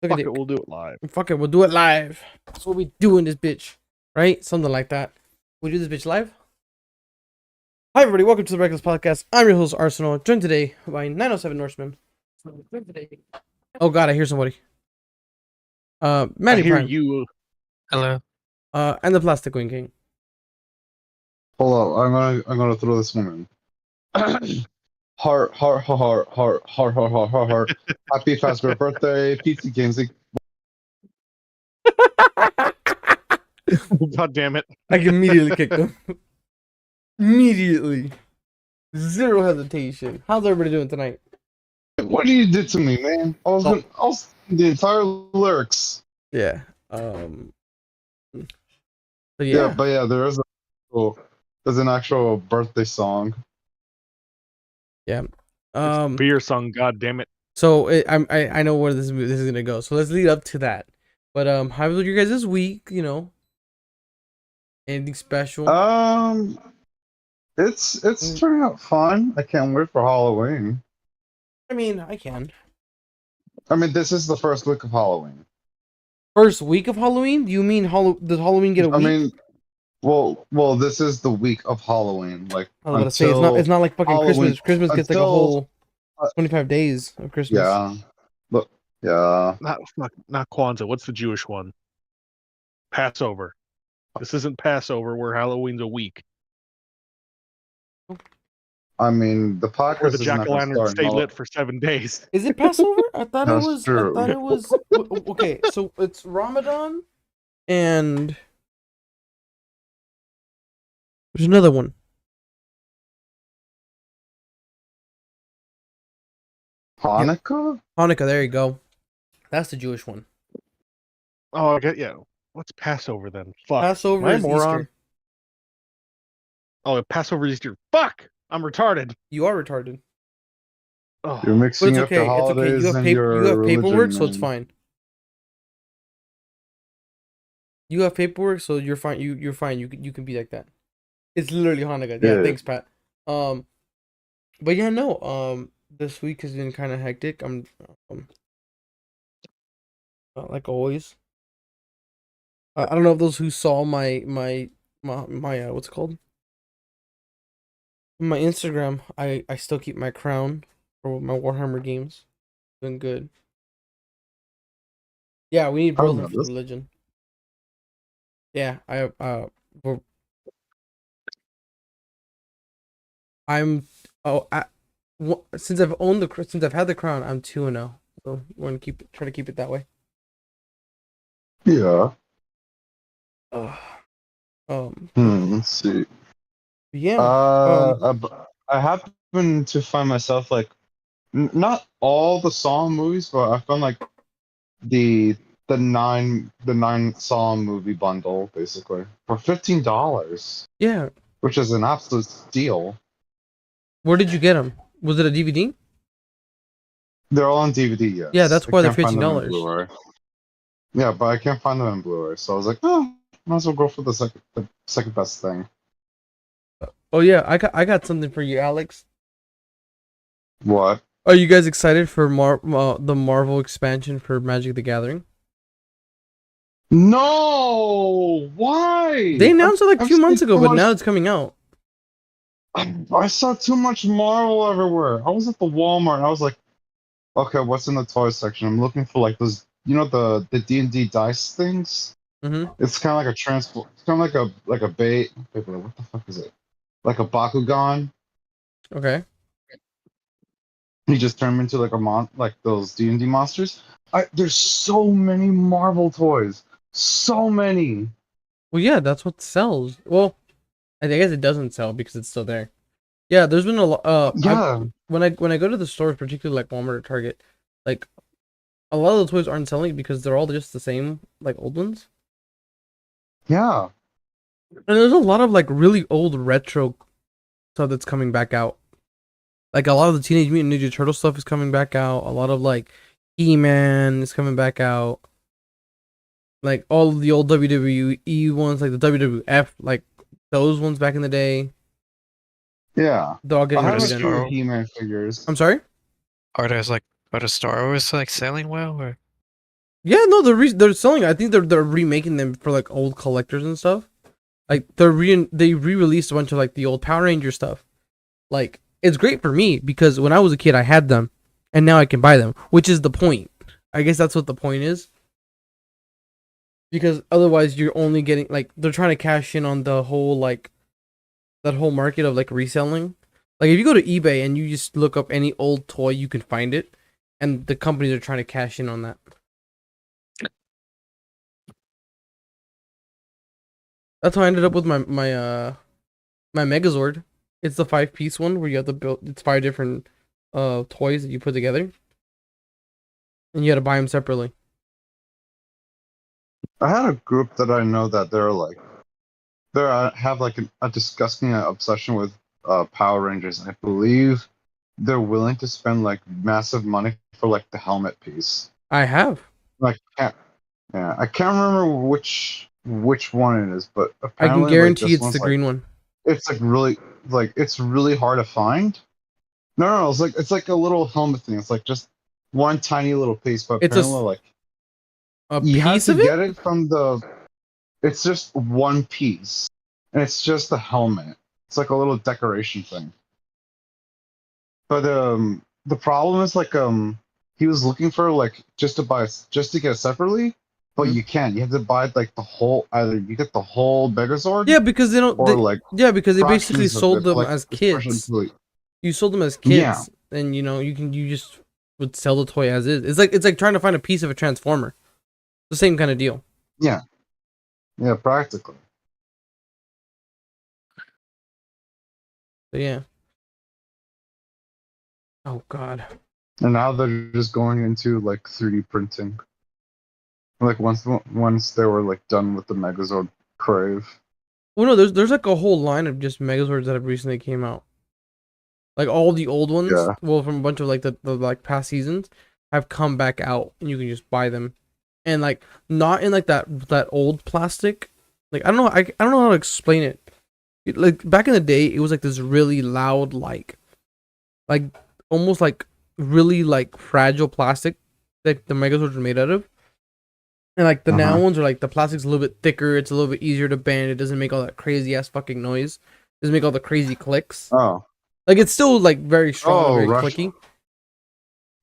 Look Fuck at it, it. we'll do it live. Fuck it, we'll do it live. That's what we do in this bitch. Right? Something like that. We do this bitch live? Hi everybody, welcome to the Reckless Podcast. I'm your host Arsenal, joined today by 907 Norseman. Oh god, I hear somebody. I Manny hear Prime. you. Hello. And the Plastic Wing King. Hold up, I'm gonna throw this one in. Heart, heart, heart, heart, heart, heart, heart, heart, heart. Happy fast birthday, PC Games. God damn it. I immediately kicked him. Immediately. Zero hesitation. How's everybody doing tonight? What you did to me, man? I was the entire lyrics. Yeah. So Yeah, yeah. but yeah, there's an actual birthday song. Yeah. Beer song, god damn it. So I know where this is gonna go. So let's lead up to that. But how was your guys this week? You know, anything special? It's turning out fun. I can't wait for Halloween. I mean, I can. I mean, this is the first week of Halloween. First week of Halloween? Do you mean does Halloween get a week? I mean, well, this is the week of Halloween. Like I was about to say it's not like fucking Halloween, Christmas. Christmas gets like a whole 25 days of Christmas. Yeah. Look, yeah. Not Kwanzaa. What's the Jewish one? Passover. This isn't Passover where Halloween's a week. I mean, the Where podcast the is not gonna jack-o'-lantern start. stayed lit for 7 days. Is it Passover? I thought That's it was. true. I thought it was. Okay, so it's Ramadan, and there's another one. Hanukkah? Hanukkah. There you go. That's the Jewish one. Oh, I get What's Passover then? Fuck. Passover Am I a is moron? Easter. Oh, Passover is Easter. Fuck! I'm retarded. You are retarded. Oh. You're But mixing it's up okay. the It's okay. holidays You have and your you have paperwork, religion, so it's man. fine. You have paperwork, so you're fine. You're fine. You can be like that. It's literally Hanukkah. Yeah, Yeah. thanks, Pat. But yeah, no. This week has been kind of hectic. I'm like always. I don't know if those who saw my what's it called? My Instagram. I still keep my crown for my Warhammer games. Been good. Yeah, we need I don't Berlin know for this. religion. Yeah, I'm since I've had the crown, I'm 2-0. So we're gonna try to keep it that way. Yeah. Let's see. Yeah. I happen to find myself like not all the Saw movies, but I found like the nine Saw movie bundle basically for $15, Yeah. which is an absolute steal. Where did you get them? Was it a DVD? They're all on DVD, yes. Yeah, that's I why they're can't find them in $15. Blu-ray. Yeah, but I can't find them in Blu-ray, so I was like, oh, might as well go for the second best thing. Oh yeah, I got something for you, Alex. What? Are you guys excited for the Marvel expansion for Magic the Gathering? No! Why? They announced it like a I've few months seen ago, too but much- now it's coming out. I saw too much Marvel everywhere. I was at the Walmart and I was like, okay, what's in the toy section? I'm looking for like those, the D&D dice things. Mm-hmm. It's kind of like a transform. It's kind of like a bait. Wait, what the fuck is it? Like a Bakugan. Okay. He just turned into like like those D&D monsters. There's so many Marvel toys. So many. Well, yeah, that's what sells. Well, I guess it doesn't sell because it's still there. Yeah, there's been a lot. Yeah. When I go to the stores, particularly like Walmart or Target, like a lot of the toys aren't selling because they're all just the same, like old ones. Yeah. And there's a lot of like really old retro stuff that's coming back out. Like a lot of the Teenage Mutant Ninja Turtle stuff is coming back out. A lot of like He-Man is coming back out. Like all of the old WWE ones, like the WWF, like those ones back in the day. Yeah. They're all I getting have a redone. few He-Man figures. I'm sorry? Are the Star Wars like selling well or? Yeah, no, they're selling. I think they're remaking them for like old collectors and stuff. Like they re-released a bunch of like the old Power Ranger stuff. Like it's great for me because when I was a kid I had them, and now I can buy them, which is the point. I guess that's what the point is. Because otherwise you're only getting like they're trying to cash in on the whole like that whole market of like reselling. Like if you go to eBay and you just look up any old toy, you can find it, and the companies are trying to cash in on that. That's how I ended up with my Megazord. It's the 5-piece one where you have to build. It's 5 different toys that you put together, and you had to buy them separately. I had a group that I know that have like a disgusting obsession with Power Rangers, and I believe they're willing to spend like massive money for like the helmet piece. I have. Like, yeah, I can't remember which one it is, but I can apparently like guarantee this it's one's the like green one. it's like it's really hard to find. No, it's like a little helmet thing. It's like just one tiny little piece, but It's apparently like a you have piece to of it. get it from the. It's just one piece, and it's just the helmet. It's like a little decoration thing. But the problem is like he was looking for like just to get it separately, but Mhm. you can't. You have to buy like the whole either you get the whole Megazord Yeah, because they don't. or like Yeah, because they basically fractions of sold it, them like as especially kits. You sold them as yeah, kits, and you just would sell the toy as is. It's like trying to find a piece of a transformer. The same kind of deal. yeah, yeah, practically. But yeah. Oh God. And now they're just going into like 3D printing. Like once they were like done with the Megazord crave. Well, no, there's like a whole line of just Megazords that have recently came out. Like all the old ones, Yeah. well, from a bunch of like the like past seasons, have come back out, and you can just buy them, and like not in like that old plastic. Like I don't know how to explain it. Like back in the day, it was like this really loud like almost like really like fragile plastic that the Megazords are made out of. And like the now Uh-huh. ones are like the plastic's a little bit thicker, it's a little bit easier to bend, it doesn't make all that crazy ass fucking noise. It doesn't make all the crazy clicks. Oh. Like it's still like very strong and Oh, very Rush. clicky.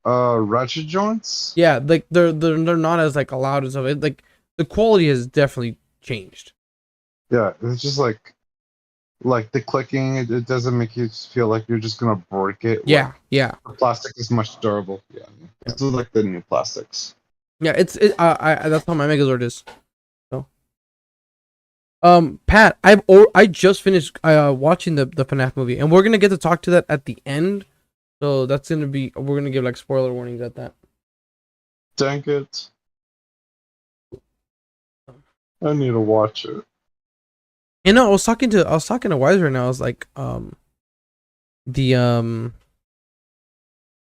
Ratchet joints. Yeah, like they're not as like loud as of it. Like the quality has definitely changed. Yeah, it's just like the clicking. It doesn't make you feel like you're just gonna break it. Like Yeah, yeah, the plastic is much durable. Yeah, yeah. this is like the new plastics. Yeah, I that's how my Megazord is. So Pat, I just finished watching the FNAF movie, and we're gonna get to talk to that at the end. So that's gonna be we're gonna give like spoiler warnings at that. Dang it! I need to watch it. You know, I was talking to Wise right now. I was like, the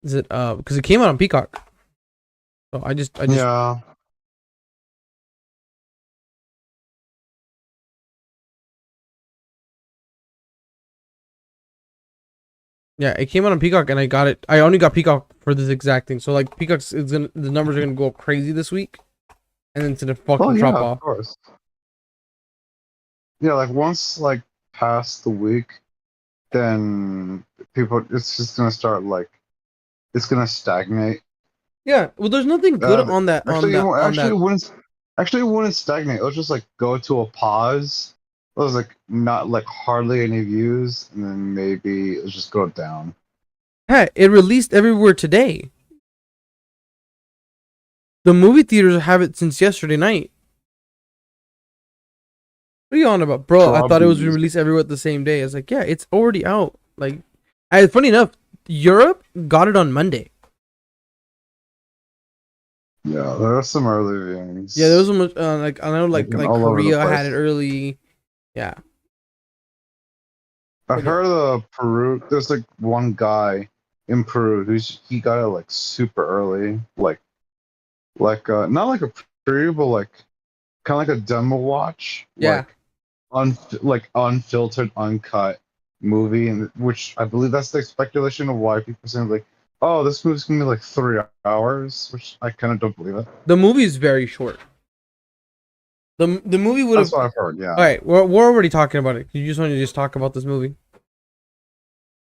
is it because it came out on Peacock. So I just Yeah. yeah, it came out on Peacock, and I got it. I only got Peacock for this exact thing. So like Peacock's is gonna the numbers are gonna go crazy this week, and then it's gonna Oh fucking yeah, drop of off. course. Yeah, like once like past the week, then people it's just gonna start like it's gonna stagnate. Yeah, well, there's nothing good Uh, on that actually, on that. it wouldn't stagnate. It'll just like go to a pause. It was like not like hardly any views, and then maybe it'll just go down. Hey, it released everywhere today. The movie theaters have it since yesterday night. What are you on about, bro? I thought it was Probably. released everywhere at the same day. It's like, yeah, it's already out. Like, funny enough, Europe got it on Monday. Yeah, there are some early viewings. Yeah, there was some like I know Like like all over the Korea had it place. early. Yeah, I've but yeah, heard of Peru. There's like one guy in Peru he got it like super early, like not like a preview, but like kind of like a demo watch, yeah. like unfiltered, uncut movie, and which I believe that's the speculation of why people saying like oh, this movie's gonna be like 3 hours, which I kind of don't believe it. The movie is very short. The movie would That's have. what I've heard. Yeah. All right, we're already talking about it. You just want to just talk about this movie?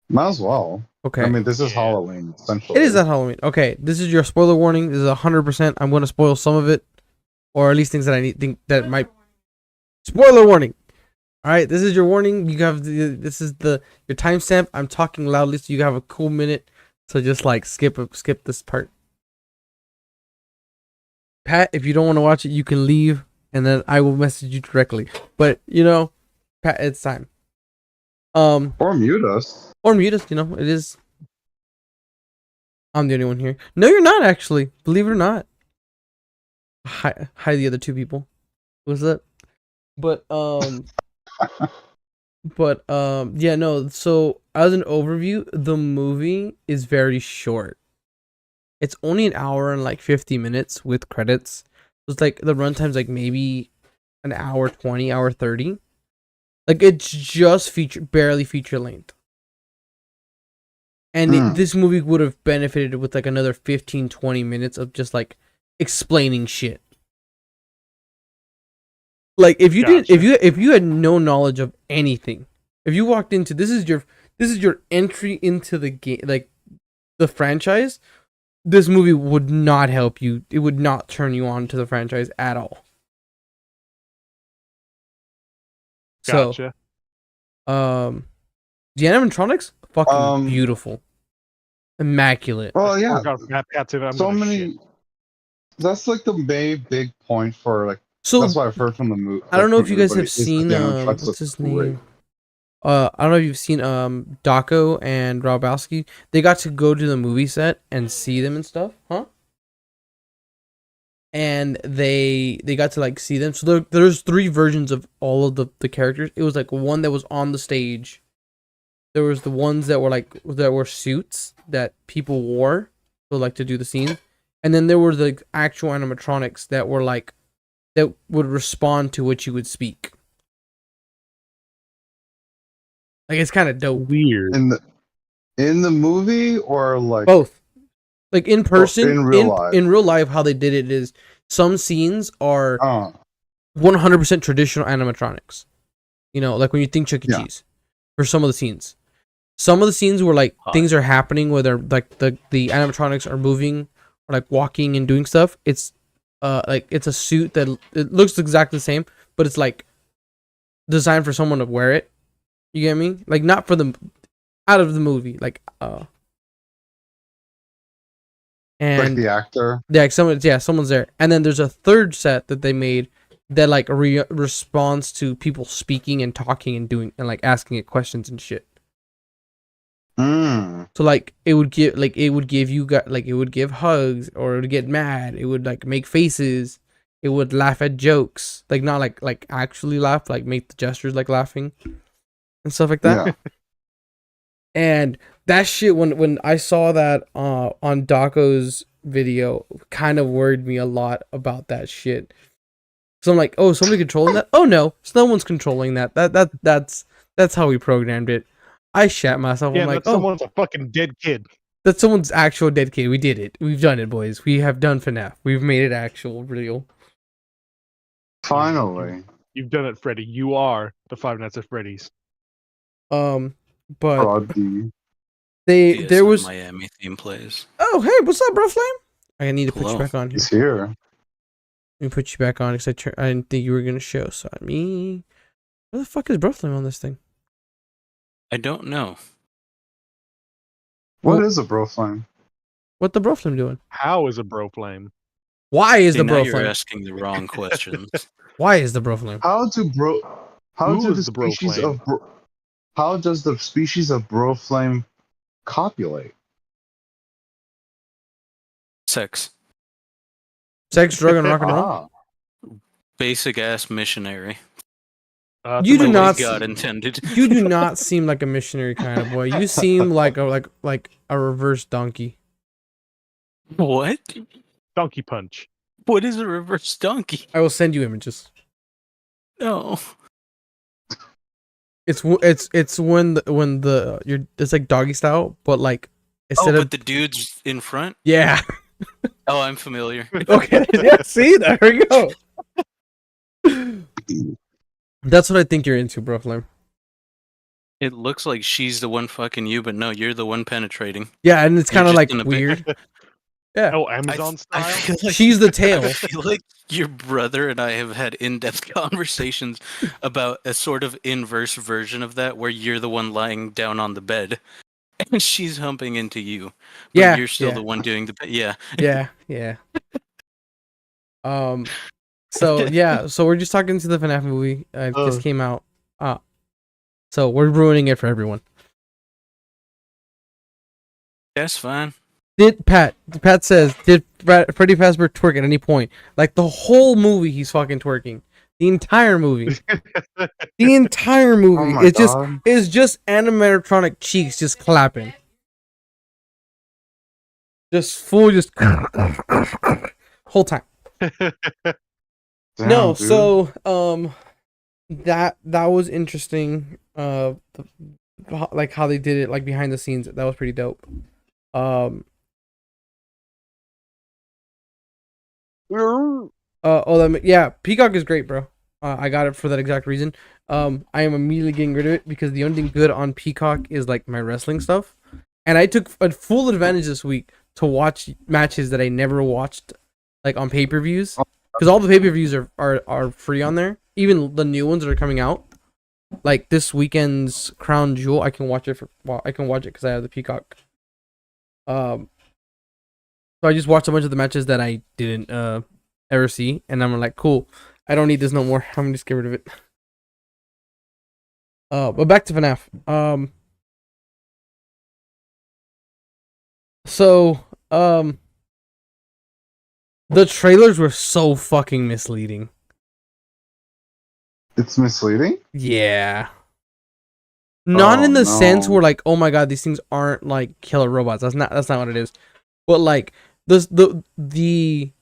Might as well. Okay. I mean, this is Yeah. Halloween, essentially. It is that Halloween. Okay, this is your spoiler warning. This is 100%. I'm going to spoil some of it, or at least things that I think that might. Spoiler warning. All right, this is your warning. You have this is your timestamp. I'm talking loudly, so you have a cool minute. So just like skip this part. Pat, if you don't want to watch it, you can leave, and then I will message you directly. But Pat, it's time. Or mute us. Or mute us. It is. I'm the only one here. No, you're not actually. Believe it or not. Hi, the other two people. What's up? But yeah, no. So as an overview, the movie is very short. It's only an hour and like 50 minutes with credits. So it's like the runtime's like maybe an hour 20, hour 30. Like it's just barely feature length. And this movie would have benefited with like another 15, 20 minutes of just like explaining shit. Like if you did, if you had no knowledge of anything, if you walked into this is your entry into the game, like the franchise, this movie would not help you. It would not turn you on to the franchise at all. Gotcha. So, the animatronics, fucking beautiful, immaculate. Well, yeah. So many. That's like the big point for like. So that's what I've heard from the movie. I don't know if you guys have seen what's his name. I don't know if you've seen Daco and Robowski. They got to go to the movie set and see them and stuff, huh? And they got to like see them. So there's 3 versions of all of the characters. It was like one that was on the stage. There was the ones that were suits that people wore, so like to do the scene, and then there were the actual animatronics that were like that would respond to what you would speak. Like it's kind of dope. Weird. In the movie or like both. Like in person, in real life, how they did it is some scenes are 100% traditional animatronics. Like when you think Chuck E. Cheese, for some of the scenes. Some of the scenes where like things are happening where they're like the animatronics are moving or like walking and doing stuff. It's like it's a suit that it looks exactly the same, but it's like designed for someone to wear it. You get me? Like not for the out of the movie, like and like the actor. Yeah, someone's there. And then there's a third set that they made that like responds to people speaking and talking and doing and like asking it questions and shit. So like it would give hugs, or it would get mad, it would like make faces, it would laugh at jokes, like not like actually laugh, like make the gestures like laughing and stuff like that. Yeah. And that shit, when I saw that on Daco's video, kind of worried me a lot about that shit. So I'm like, oh, somebody controlling that? Oh no, so no one's controlling that. That's how we programmed it. I shat myself. Yeah, I'm like, someone's a fucking dead kid. That's someone's actual dead kid. We did it. We've done it, boys. We have done FNAF. We've made it actual, real. Finally. You've done it, Freddy. You are the Five Nights at Freddy's. But Yes, there was Miami theme plays. Oh, hey, what's up, bro, Flame? I need to put you back on here. He's here. Let me put you back on because I didn't think you were gonna show. So me, where the fuck is bro, Flame on this thing? I don't know. What is a bro flame? What the bro flame doing? How is a bro flame? Why is the bro flame? You're asking the wrong questions. Why is the bro flame? How does the species of bro flame copulate? Sex, drug, and rock and roll. basic ass missionary. You do not. God intended. You do not seem like a missionary kind of boy. You seem like a reverse donkey. What? Donkey punch. What is a reverse donkey? I will send you images. No. It's when it's like doggy style, but like Instead but of the dude's in front. yeah. Oh, I'm familiar. Okay, yeah. See, there we go. That's what I think you're into, bro. Flame. It looks like she's the one fucking you, but no, you're the one penetrating. Yeah, and it's You're kind of just like in a weird. Yeah, Oh, I Amazon style. feel like she's the I tail. feel like your brother and I have had in-depth conversations about a sort of inverse version of that, where you're the one lying down on the bed and she's humping into you, but Yeah, you're still yeah, the one doing the yeah. yeah, yeah. So yeah, so we're just talking to the FNAF movie. It just came out. So we're ruining it for everyone. That's fine. Pat says, did Freddy Fazbear twerk at any point? Like the whole movie, he's fucking twerking. The entire movie. The entire Oh movie. my god. It's just animatronic cheeks just clapping. Just full just whole time. Damn, No, dude. so that was interesting. Like how they did it, like behind the scenes. That was pretty dope. Yeah, Peacock is great, bro. I got it for that exact reason. I am immediately getting rid of it because the only thing good on Peacock is like my wrestling stuff, and I took a full advantage this week to watch matches that I never watched, like on pay-per-views, because all the pay-per-views are free on there. Even the new ones that are coming out, like this weekend's Crown Jewel, I can watch it because I have the Peacock. So I just watched a bunch of the matches that I didn't ever see, and I'm like, cool, I don't need this no more. I'm gonna just get rid of it. But back to FNAF. So the trailers were so fucking misleading. It's misleading? Yeah. Not in Oh, the sense no. where like, oh my god, these things aren't like killer robots. That's not what it is. But like the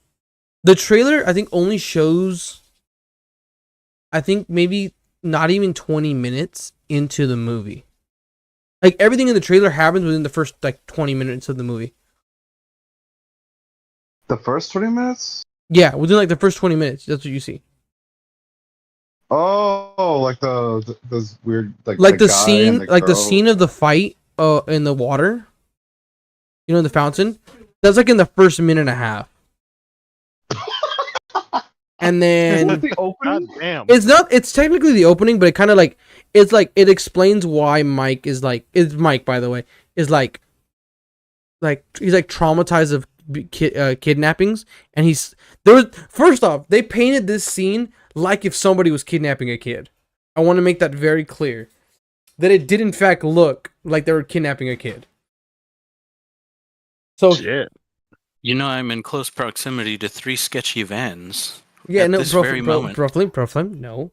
trailer I think only shows, I think maybe not even 20 minutes into the movie. Like everything in the trailer happens within the first like 20 minutes of the movie. The first 20 minutes? Yeah, within like the first 20 minutes, that's what you see. Oh, like those weird Like the the guy scene, and the like the girl. scene of the fight in the water. You know, in the fountain. That's like in the first minute and a half. And Was then it the opening? God damn. it's technically the opening, but it kind of like it explains why Mike is like, it's Mike, by the way, is like he's like traumatized of kidnappings, and first off, they painted this scene like if somebody was kidnapping a kid. I want to make that very clear, that it did in fact look like they were kidnapping a kid. So Shit. You know, I'm in close proximity to 3 sketchy vans. yeah, at no, this very moment. Flame, no.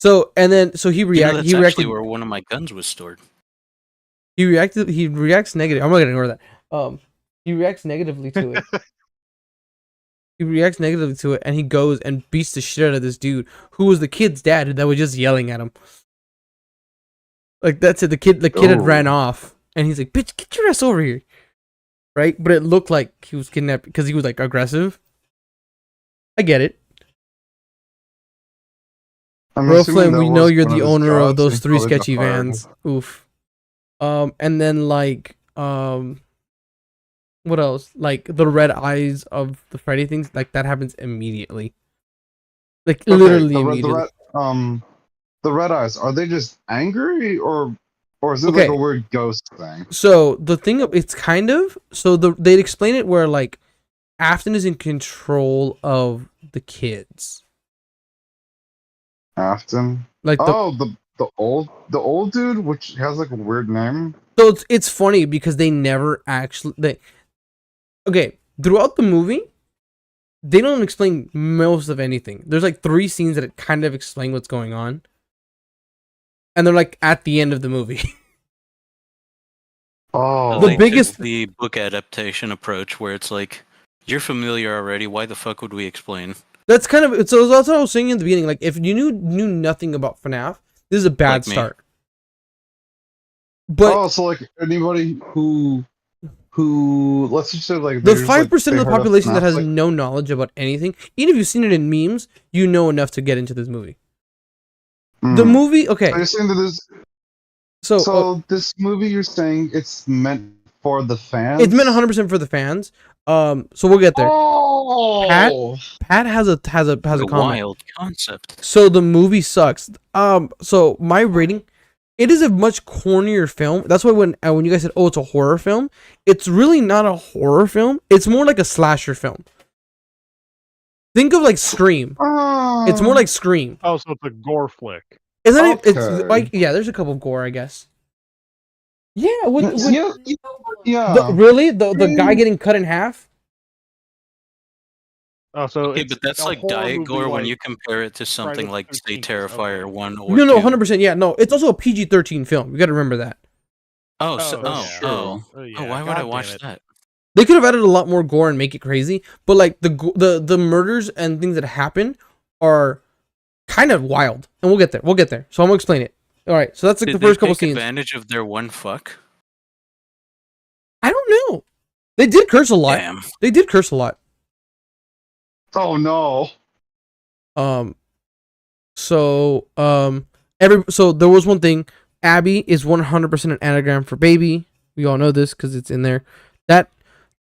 So and then so he You know, reacted. that's He actually reacted. where one of my guns was stored. He reacts negative. I'm not gonna ignore that. He reacts negatively to it. He reacts negatively to it, and he goes and beats the shit out of this dude who was the kid's dad that was just yelling at him. Like that's it. The kid had ran Oh. off, and he's like, "Bitch, get your ass over here!" Right? But it looked like he was kidnapped because he was like aggressive. I get it, I'm bro. assuming Flynn, that we know was you're one the his owner of jobs, those and 3 probably got sketchy fired. vans. Oof. And then like what else? Like the red eyes of the Freddy things, like that happens immediately. Like Okay, literally the immediately. the red eyes, are they just angry or is it Okay. like a weird ghost thing? So the thing of it's kind of so they'd explain it where like Afton is in control of the kids. Afton? Like Oh, the old dude, which has like a weird name. so it's funny because they never actually okay, throughout the movie they don't explain most of anything. There's like 3 scenes that kind of explain what's going on. And they're like at the end of the movie. Oh, The They took biggest- the book adaptation approach, where it's like, you're familiar already. Why the fuck would we explain? That's kind of so that's what I was saying in the beginning. Like if you knew nothing about FNAF, this is a bad Like me. start. But Oh, so like anybody who let's just say like the there's like 5% they of the heard of population that FNAF, has like, no knowledge about anything, even if you've seen it in memes, you know enough to get into this movie. The mm. movie, So okay. you're saying that this So this movie you're saying it's meant for the it's meant fans? 100% for the fans. So we'll get there. Oh, Pat has a What a comment. wild concept. So the movie sucks. So my rating, it is a much cornier film. That's why when you guys said, "Oh, it's a horror film," it's really not a horror film. It's more like a slasher film. Think of like Scream. It's more like Scream. Oh, so it's a gore flick. Isn't it? It's Okay. like, yeah. There's a couple of gore, I guess. Yeah. Yeah. Really the guy getting cut in half. Oh, so Okay, it's but that's a like horror diet movie gore when like you compare it to something the like, say, 13th. Terrifier Okay. 1 or No, 2. 100%. Yeah, no. It's also a PG-13 film. You got to remember that. Oh, so, Oh, oh, yeah. oh. yeah, Oh, why would God I damn watch it. that? They could have added a lot more gore and make it crazy, but like the murders and things that happen are kind of wild, and we'll get there. We'll get there. So I'm gonna explain it. All right. So that's like Did the they first couple take scenes. advantage of their one fuck? I don't know. They did curse a lot. Damn. They did curse a lot. Oh no. So so there was one thing. Abby is 100% an anagram for baby. We all know this because it's in there. That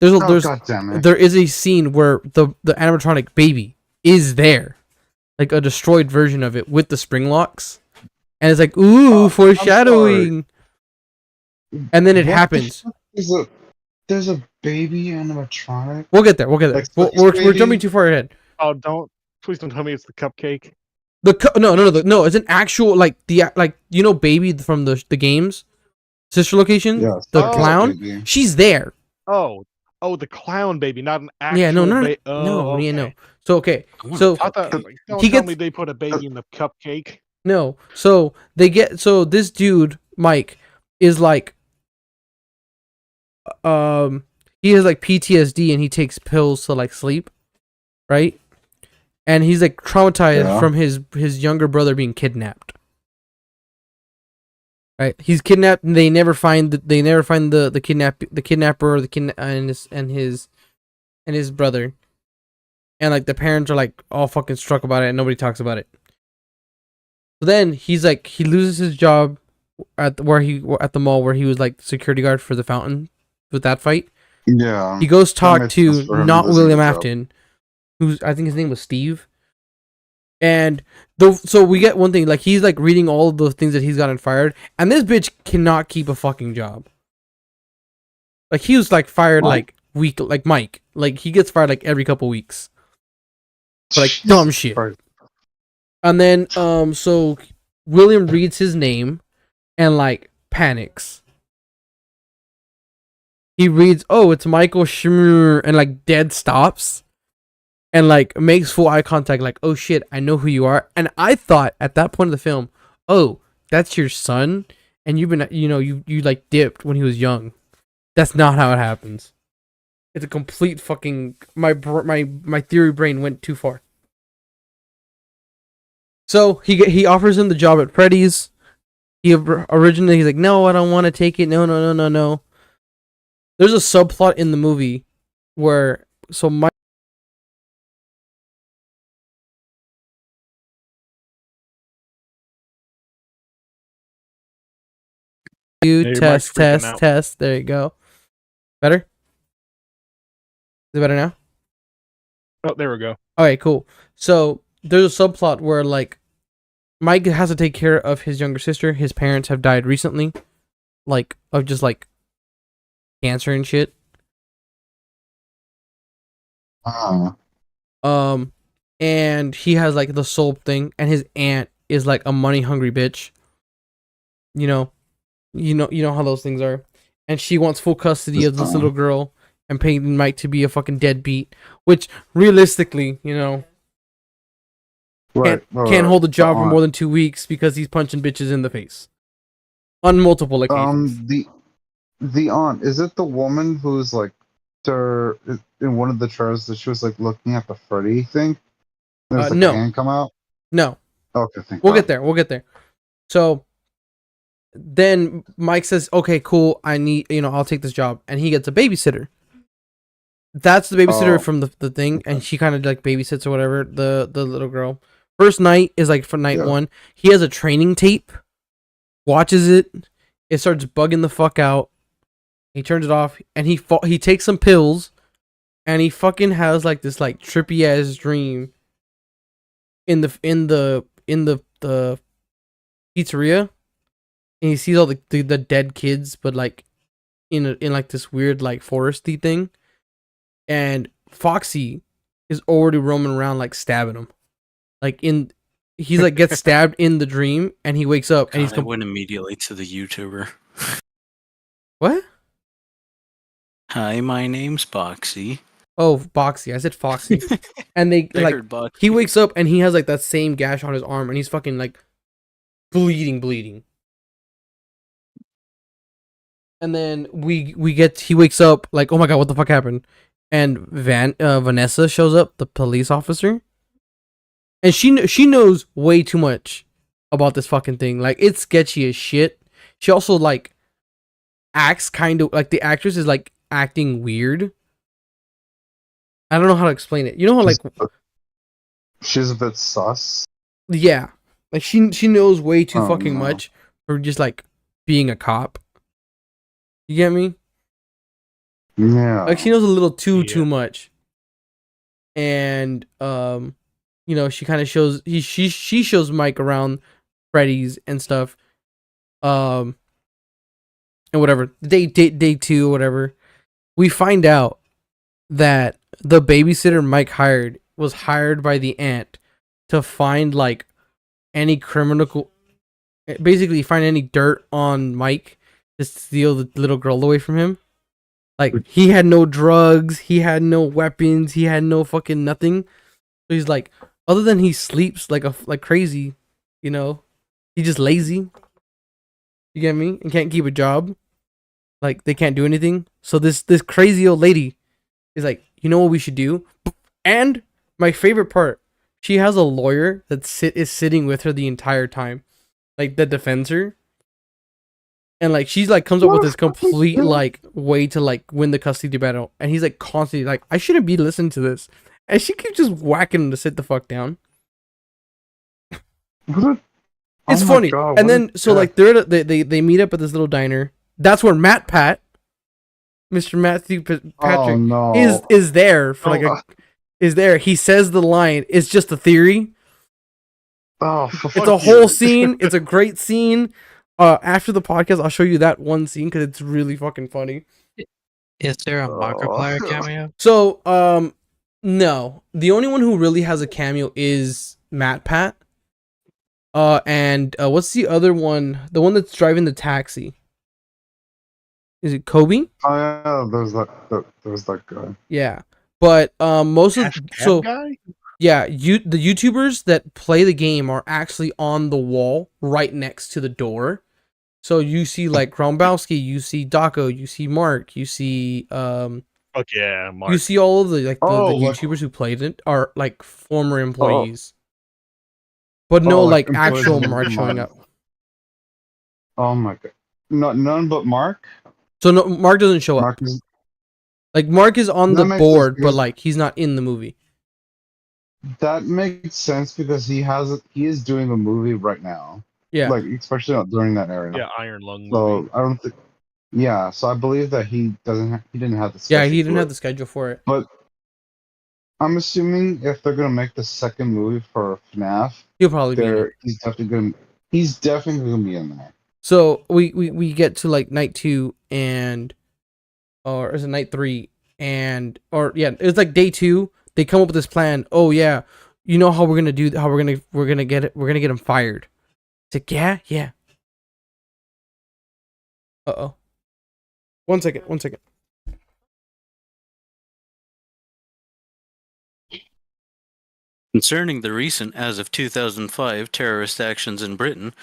Oh, God damn it. there is a scene where the animatronic baby is there, like a destroyed version of it with the spring locks, and it's like, ooh, I'm foreshadowing. And then it What the happens. fuck there's a baby animatronic? We'll get there. We'll get there. Like We're baby? jumping too far ahead. Oh, please don't tell me it's the cupcake. No. It's an actual like baby from the games, sister location. Yes. The Oh, clown. baby. She's there. Oh, the clown baby, not an actual Yeah, no. okay. Yeah, no. So okay, I wanna so I thought, The- like, don't he tell gets- me they put a baby in the cupcake. no. So this dude Mike is like, he has like PTSD and he takes pills to like sleep, right? And he's like traumatized Yeah. from his younger brother being kidnapped. Right, he's kidnapped, and they never find the kidnapper or and his brother, and like the parents are like all fucking struck about it, and nobody talks about it. So then he loses his job at the mall where he was like security guard for the fountain with that fight. Yeah. He goes talk makes to sense for him not losing William his job. Afton, who's, I think his name was Steve. And so we get one thing, like he's like reading all of the things that he's gotten fired, and this bitch cannot keep a fucking job. Like he was like fired Mike? like Mike, like he gets fired like every couple weeks for like dumb shit. Christ. And then so William reads his name and like panics. He reads, "Oh, it's Michael Schmr," and like dead stops. And like makes full eye contact, like, "Oh shit, I know who you are." And I thought at that point of the film, "Oh, that's your son, and you've been, you like dipped when he was young." That's not how it happens. It's a complete fucking my theory brain went too far. So he offers him the job at Freddy's. He's like, "No, I don't want to take it. No. There's a subplot in the movie where Mike. your mic's freaking out. Test. There you go. Better? Is it better now? Oh, there we go. Okay, cool. So there's a subplot where like Mike has to take care of his younger sister. His parents have died recently, like of just like cancer and shit. And he has like the soul thing, and his aunt is like a money hungry bitch. You know how those things are, and she wants full custody of this little girl, and paying Mike to be a fucking deadbeat, which realistically, can't hold a job for more than 2 weeks because he's punching bitches in the face on multiple occasions. The aunt, is it the woman who's like in one of the trailers that she was like looking at the Freddy thing? There's like no. a hand come out? No, Okay, thank we'll God. get there. So Then Mike says, "Okay, cool. I'll take this job," and he gets a babysitter. That's the babysitter Oh, from the thing, and okay. she kind of like babysits or whatever the little girl. First night is like for night Yeah. one. He has a training tape, watches it, it starts bugging the fuck out. He turns it off, and he takes some pills, and he fucking has like this like trippy ass dream in the pizzeria, and he sees all the dead kids, but like in like this weird like foresty thing, and Foxy is already roaming around like stabbing him, like he's like gets stabbed in the dream, and he wakes up and he's God, I went immediately to the YouTuber. what? Hi, my name's Boxy. Oh, Boxy. I said Foxy. And they I like heard Boxy. he wakes up and he has like that same gash on his arm, and he's fucking like bleeding. And then he wakes up like, oh my god, what the fuck happened? And Vanessa shows up, the police officer, and she knows way too much about this fucking thing. Like, it's sketchy as shit. She also like acts kind of like, the actress is like acting weird. I don't know how to explain it. You know how like, She's a bit sus. yeah, like she knows way too Oh, fucking no. much for just like being a cop. You get me? Yeah. Like, she knows a little too Yeah. much. And she kind of shows she shows Mike around Freddy's and stuff. And whatever. Day 2 or whatever. We find out that the babysitter Mike hired was hired by the aunt to find like any criminal, basically find any dirt on Mike to steal the little girl away from him. Like, he had no drugs, he had no weapons, he had no fucking nothing. So he's like, other than he sleeps like crazy, he's just lazy. You get me? And can't keep a job. Like, they can't do anything. So this crazy old lady is like, you know what we should do? And my favorite part, she has a lawyer that is sitting with her the entire time, like, that defends her. And like, she's like comes up with this complete like way to like win the custody battle, and he's like constantly like, I shouldn't be listening to this, and she keeps just whacking him to sit the fuck down. It's funny. And then so like they meet up at this little diner. That's where Mr. Matthew Patrick Oh, no. is there for like is there. He says the line, "It's just a theory." Oh, It's a whole scene. It's a great scene. After the podcast, I'll show you that one scene because it's really fucking funny. Is there a Markiplier cameo? So, no. The only one who really has a cameo is MatPat. And what's the other one? The one that's driving the taxi. Is it Kobe? Oh yeah, there's that guy. Yeah. But most of so guy? yeah, the YouTubers that play the game are actually on the wall right next to the door. So you see like Grombowski, you see Daco, you see Mark, you see Fuck yeah, Mark. you see all of the like the like- YouTubers who played it are like former employees. But no like like employees actual of Mark the showing month. up. Oh my god. No, none but Mark. So no, Mark doesn't show up. Mark is, Like, Mark is on That the makes board, sense, but because- like he's not in the movie. that makes sense because he is doing a movie right now. Yeah. Like, especially not during that era. Yeah, Iron Lung So movie. I don't think. Yeah, so I believe that he didn't have the. Yeah, schedule he didn't for have it. the schedule for it. But I'm assuming if they're gonna make the second movie for FNAF, He'll probably be in it. he's definitely gonna be in there. So we get to like night 2 and or is it night 3 and or yeah, it's like day 2. They come up with this plan. Oh yeah, you know how we're gonna do how we're gonna get him fired. It's like, yeah. Uh-oh. One second. Concerning the recent, as of 2005, terrorist actions in Britain,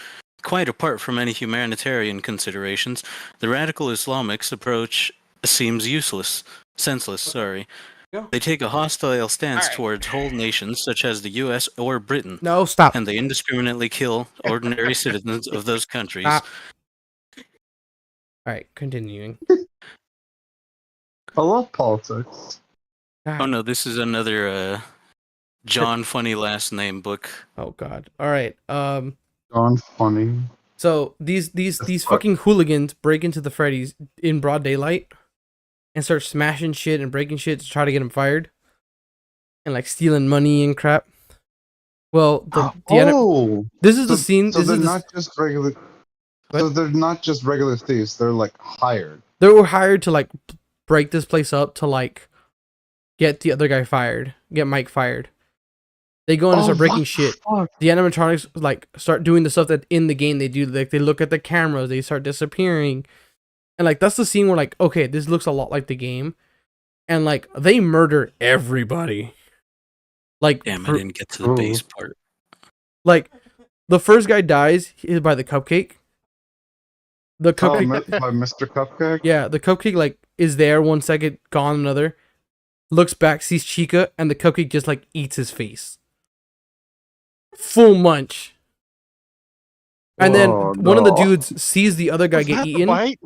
quite apart from any humanitarian considerations, the radical Islamics' approach seems senseless, sorry. Yeah. They take a hostile stance Alright. towards whole nations such as the US or Britain, No, stop. and they indiscriminately kill ordinary citizens of those countries. Stop. All right, continuing. I love politics. Oh God. no, this is another John funny last name book. Oh God. All right. Darn funny. So these fucking hooligans break into the Freddy's in broad daylight and start smashing shit and breaking shit to try to get him fired and like stealing money and crap. Well, this is the scene. So This they're is not just regular. What? So they're not just regular thieves. They're like hired. they were hired to like break this place up to like get the other guy fired, get Mike fired. They go in and start breaking shit. Fuck? The animatronics like start doing the stuff that in the game they do. Like they look at the cameras, they start disappearing, and like that's the scene where like okay, this looks a lot like the game, and like they murder everybody. Like Damn, I didn't get to the Ooh. base part. like the first guy dies is by the cupcake. The Oh, cupcake, by Mr. Cupcake. yeah, the cupcake like is there 1 second, gone another. Looks back, sees Chica, and the cupcake just like eats his face. Full munch. And then Oh, one of the no. dudes sees the other guy Was get that the eaten. bite?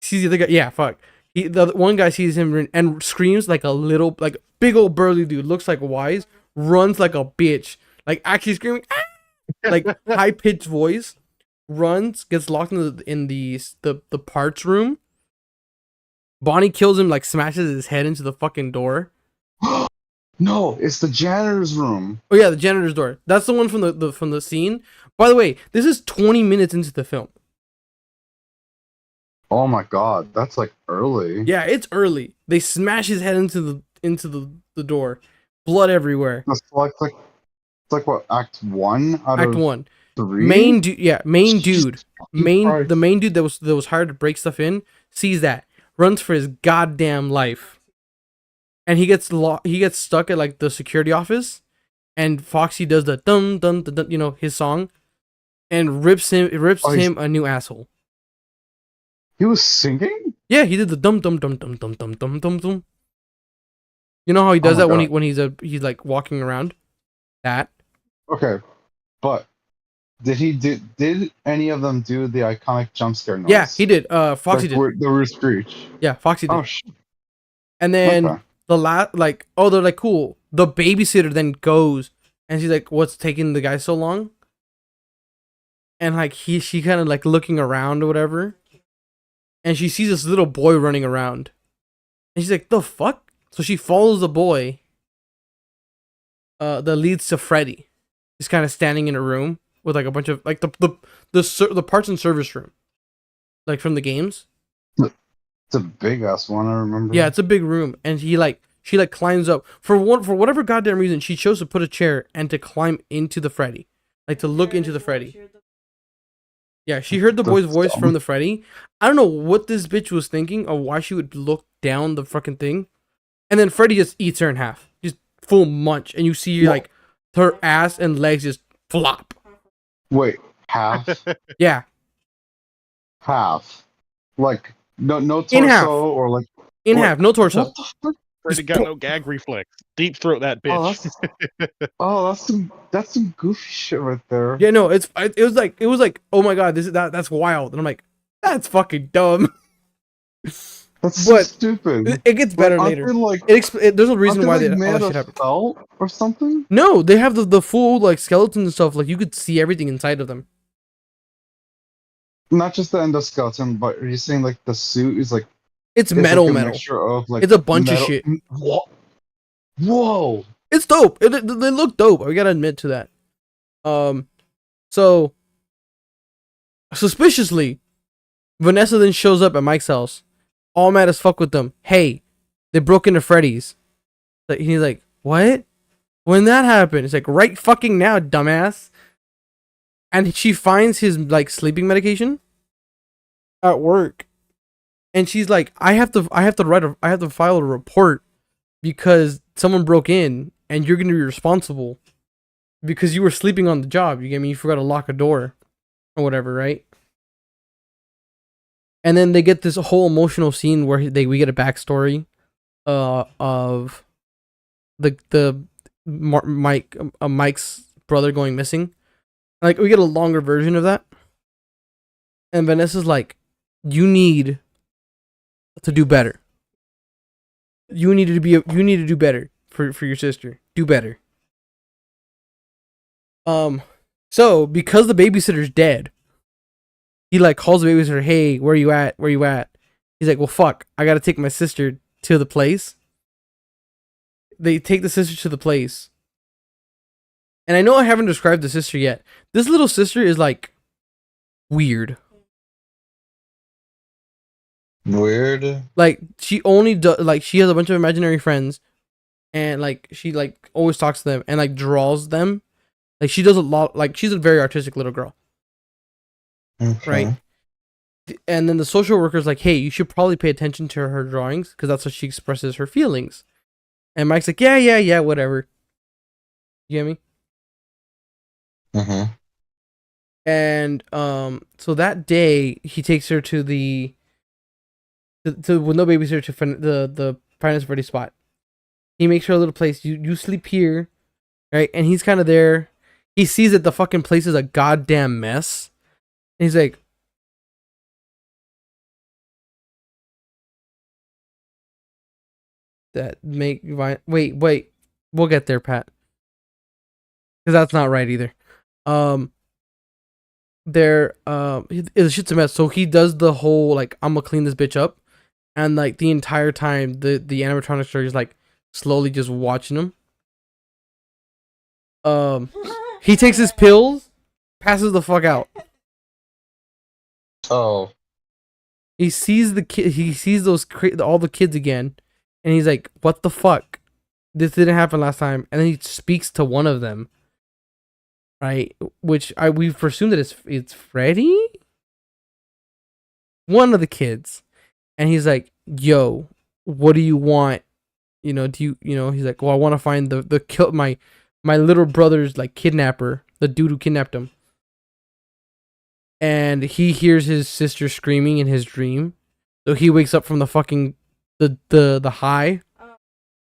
Sees the other guy. Yeah, fuck. The one guy sees him and screams like a little, like big old burly dude. Looks like Wise. Runs like a bitch. Like actually screaming, "Ah!" Like high pitched voice. Runs, gets locked in the parts room. Bonnie kills him, like smashes his head into the fucking door. No, it's the janitor's room. Oh yeah, the janitor's door. That's the one from the scene. By the way, this is 20 minutes into the film. Oh my god, that's like early. Yeah, it's early. They smash his head into the door. Blood everywhere. It's like what, Act 1 out Act of 1. 3? Main dude, yeah, main dude. Christ. The main dude that was hired to break stuff in sees that. Runs for his goddamn life. And he gets stuck at like the security office, and Foxy does the dum dum dum, dum, you know, his song, and rips him a new asshole. He was singing? Yeah, he did the dum dum dum dum dum dum dum dum dum. You know how he does my that God. when he's like walking around? That. Okay. But did any of them do the iconic jump scare noise? Yeah, he did. Foxy did. The Roost Screech. Yeah, Foxy did. Oh shit. And then Okay. the they're like, cool. The babysitter then goes and she's like, what's taking the guy so long? And like she kind of like looking around or whatever. And she sees this little boy running around. And she's like, the fuck? So she follows the boy that leads to Freddy. He's kind of standing in a room with like a bunch of like the parts and service room. Like from the games. It's a big ass one, I remember. Yeah, it's a big room, and she climbs up for whatever goddamn reason. She chose to put a chair and to climb into the Freddy, like to look into the Freddy. Yeah, she heard the boy's That's voice dumb. from the Freddy. I don't know what this bitch was thinking or why she would look down the fucking thing, and then Freddy just eats her in half, just full munch, and you see like her ass and legs just flop. Wait, half? Yeah, Half. Like no torso In half. or like in What? half, no torso. what the fuck? Freddy got no gag reflex. Deep throat that Oh, bitch. that's some goofy shit right there. Yeah, no, it was like, oh my god, that's wild, and I'm like, that's fucking dumb. That's so but- stupid. It gets better Like, later. aren't they, like, There's a reason why aren't they, all like, that made shit of happened. felt or something? No, they have the full like skeleton and stuff. Like you could see everything inside of them. Not just the endoskeleton, but are you saying like the suit is like It's is metal, like a metal. mixture of like It's a bunch of metal- shit. What? Whoa! It's dope. They look dope. I gotta admit to that. So suspiciously, Vanessa then shows up at Mike's house, all mad as fuck with them. Hey, they broke into Freddy's. Like he's like, what? When that happened? It's like right fucking now, dumbass. And she finds his like sleeping medication at work, and she's like, I have to file a report because someone broke in, and you're gonna be responsible because you were sleeping on the job. You get me? You forgot to lock a door or whatever, right? And then they get this whole emotional scene where we get a backstory of Mike's brother going missing. Like we get a longer version of that. And Vanessa's like, you need to do better. You need to do better for your sister. Do better. So because the babysitter's dead, he like calls the babysitter, "Hey, where you at? Where you at?" He's like, "Well, fuck, I gotta take my sister to the place." They take the sister to the place. And I know I haven't described the sister yet. This little sister is like weird. Weird. Like she only like she has a bunch of imaginary friends, and like she like always talks to them and like draws them. Like she does a lot. Like she's a very artistic little girl, Okay. right? And then the social worker's like, "Hey, you should probably pay attention to her drawings because that's how she expresses her feelings." And Mike's like, "Yeah, whatever." You get me? Mm-hmm. And so that day he takes her to the to with no babysitter to the Finance Freddy spot. He makes her a little place. You sleep here, right? And he's kind of there. He sees that the fucking place is a goddamn mess. And he's like, "That make wait. We'll get there, Pat, because that's not right either." The shit's a mess. So he does the whole like, "I'm gonna clean this bitch up," and like the entire time the animatronics are just like slowly just watching him. He takes his pills, passes the fuck out. Oh. He sees the kid. He sees all the kids again, and he's like, "What the fuck? This didn't happen last time." And then he speaks to one of them, right? Which we've presumed that it's Freddy, one of the kids, and he's like, "Yo, what do you want? You know, He's like, "Well, I want to find the kill my little brother's like kidnapper, the dude who kidnapped him." And he hears his sister screaming in his dream, so he wakes up from the fucking the high.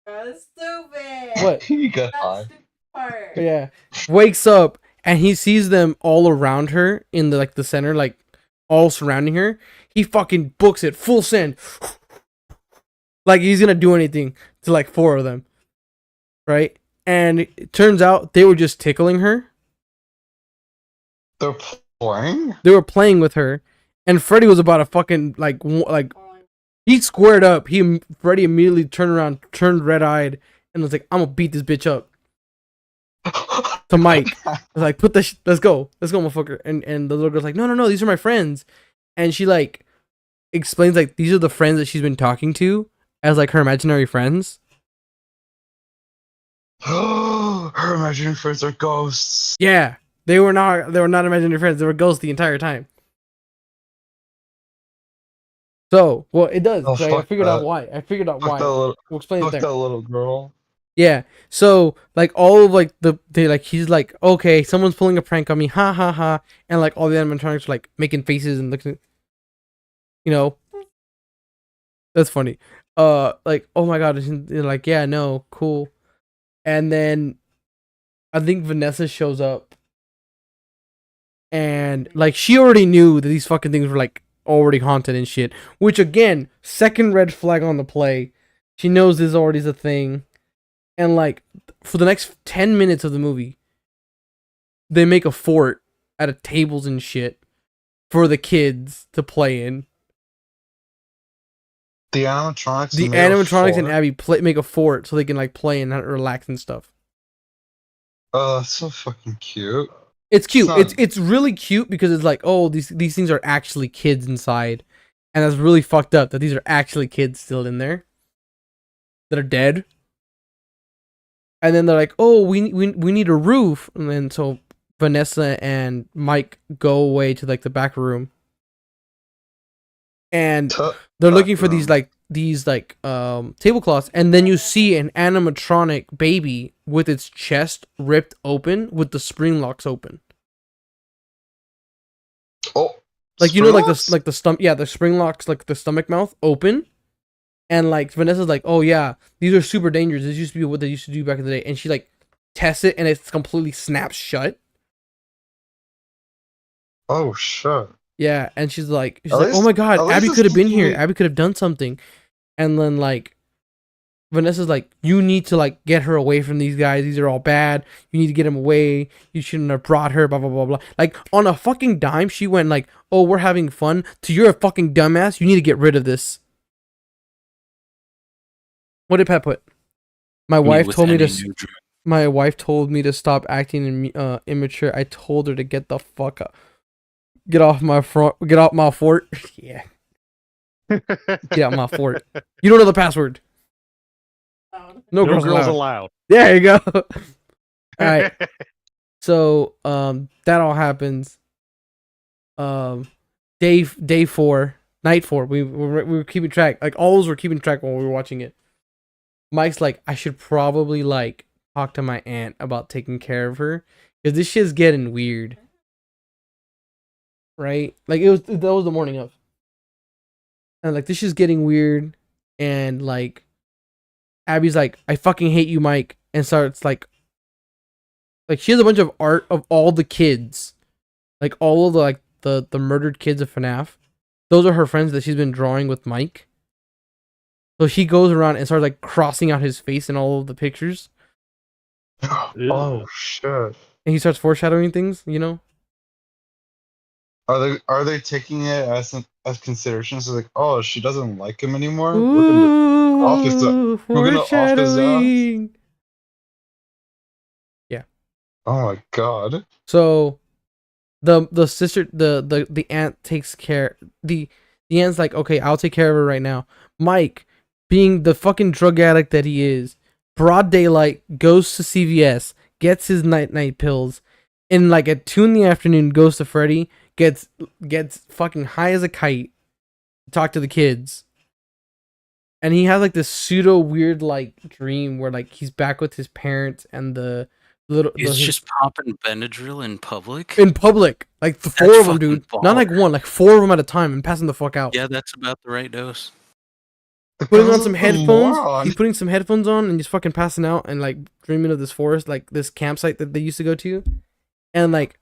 That's stupid. What? You got That's high. stupid part. Yeah, wakes up and he sees them all around her in the like the center, like all surrounding her. He fucking books it full send, like he's gonna do anything to like 4 of them, right? And it turns out they were just tickling her. They're playing? They were playing with her, and Freddy was about to fucking like he squared up. Freddy immediately turned around, turned red eyed, and was like, "I'm gonna beat this bitch up." To Mike, I was like, "Put this, let's go, motherfucker." And the little girl's like, "No, these are my friends," and she like explains like these are the friends that she's been talking to as like her imaginary friends. Her imaginary friends are ghosts. Yeah, they were not imaginary friends. They were ghosts the entire time. So, well, it does. Oh, So I fuck figured out that. why. Fuck that little, We'll explain it fuck there. that little girl. Yeah. So like all of like he's like, "Okay, someone's pulling a prank on me, ha ha ha," and like all the animatronics are like making faces and looking, that's funny. Like, "Oh my god," and they're like, "Yeah, no, cool," and then I think Vanessa shows up, and like she already knew that these fucking things were like already haunted and shit. Which again, second red flag on the play. She knows this already is a thing. And like for the next 10 minutes of the movie, they make a fort out of tables and shit for the kids to play in. The animatronics. The made a animatronics and fort? Abby make a fort so they can like play and relax and stuff. Oh, that's so fucking cute. It's cute. Son. It's really cute because it's like, oh, these things are actually kids inside, and that's really fucked up that these are actually kids still in there that are dead. And then they're like, "Oh, we need a roof," and then so Vanessa and Mike go away to like the back room, and they're looking for these tablecloths, and then you see an animatronic baby with its chest ripped open with the spring locks open. Oh, Like Springlock's? the stomach, yeah, the spring locks, like the stomach mouth open, and like Vanessa's like, "Oh yeah, these are super dangerous. This used to be what they used to do back in the day," and she like tests it, and it completely snaps shut. Oh shit. Yeah, and she's At like, oh least- my god, at least Abby it's could have been keeping here. me- Abby could have done something. And then like Vanessa's like, you need to like get her away from these guys. These are all bad. You need to get them away. You shouldn't have brought her. Blah blah blah blah. Like on a fucking dime, she went like, oh, we're having fun. To you're a fucking dumbass. You need to get rid of this. What did Pat put? My wife with told me any to. new drug. My wife told me to stop acting immature. I told her to get the fuck up. Get off my front. Get off my fort. Yeah. Get out my fort. You don't know the password. No, No girls, allowed. allowed. There you go. All right. So that all happens. Day 4, night 4. We were keeping track. Like all those were keeping track while we were watching it. Mike's like, I should probably like talk to my aunt about taking care of her because this shit's getting weird. Right? Like that was the morning of. And like this shit's getting weird, and like Abby's like, I fucking hate you, Mike, and starts like she has a bunch of art of all the kids, like all of the like the murdered kids of FNAF. Those are her friends that she's been drawing with Mike. So she goes around and starts like crossing out his face in all of the pictures, Oh shit. and he starts foreshadowing things. You know? Are they taking it as consideration? So like, oh, she doesn't like him anymore. We're gonna off his ass. Foreshadowing. Oh my god. So the sister the aunt takes care the aunt's like, okay, I'll take care of her right now. Mike, being the fucking drug addict that he is, broad daylight, goes to CVS, gets his night pills, and like at 2 in the afternoon goes to Freddy, gets fucking high as a kite to talk to the kids. And he has like this pseudo weird like dream where like he's back with his parents and the He's just popping Benadryl in public. in public, like the That's 4 of them, fucking dude. Not like baller. one, like 4 of them at a time, and passing the fuck out. Yeah, that's about the right dose. Putting on some This is a headphones. moron. He's putting some headphones on and just fucking passing out and like dreaming of this forest, like this campsite that they used to go to, and like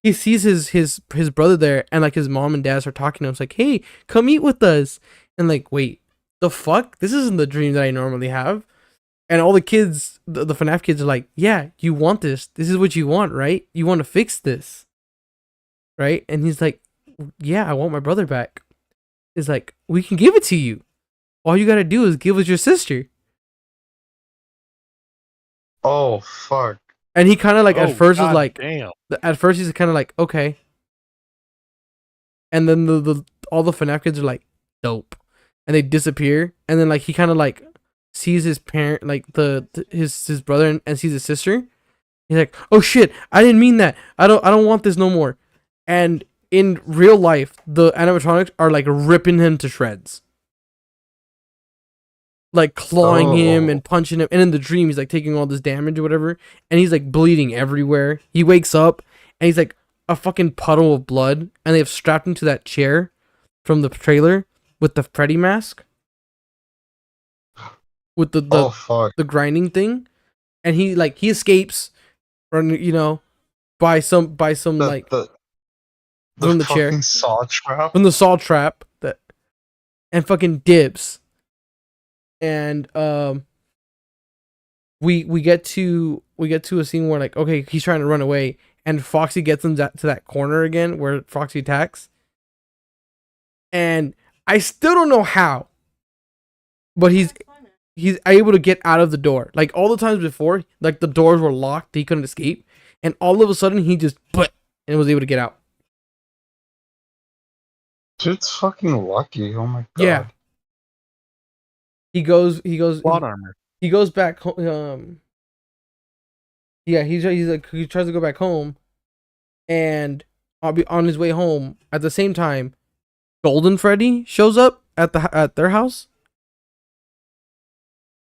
he sees his brother there, and like his mom and dad are talking to him. It's like, hey, come eat with us, and like, wait, the fuck? This isn't the dream that I normally have. And all the kids, the FNAF kids are like, yeah, you want this. This is what you want, right? You want to fix this, right? And he's like, yeah, I want my brother back. He's like, we can give it to you. All you gotta do is give us your sister. Oh fuck. And he kind of like at first is God like, damn. at first he's kind of like, okay. And then the all the FNAF kids are like, dope, and they disappear. And then like he kind of like sees his parent, like his brother, and sees his sister. He's like, oh shit, I didn't mean that. I don't want this no more. And in real life, the animatronics are like ripping him to shreds, like clawing him and punching him. And in the dream, he's like taking all this damage or whatever, and he's like bleeding everywhere. He wakes up and he's like a fucking puddle of blood, and they have strapped him to that chair from the trailer with the Freddy mask, with the Oh fuck. the grinding thing, and he escapes, or you know, by some like The from the chair. fucking saw trap. from the saw trap that, and fucking dips. And we get to a scene where like, okay, he's trying to run away, and Foxy gets him to that corner again where Foxy attacks. And I still don't know how, but he's able to get out of the door. Like all the times before, like the doors were locked, he couldn't escape, and all of a sudden he just and was able to get out. Dude's fucking lucky. Oh my god. Yeah. He goes Plot armor. he goes back home. Yeah, he's like, he tries to go back home, and I'll be on his way home. At the same time, Golden Freddy shows up at their house,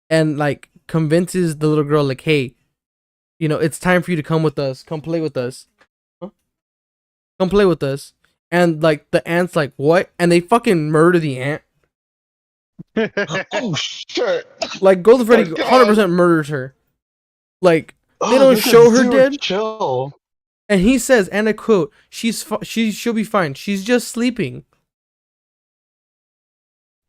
and like convinces the little girl like, hey, you know, it's time for you to come with us. Come play with us. Huh? Come play with us. And like the aunt's like, what? And they fucking murder the aunt. Oh shit. Like Golden Freddy Oh, God. 100% murders her. Like Oh, They don't this show is her zero dead? Chill. And he says, and I quote, she'll be fine. She's just sleeping.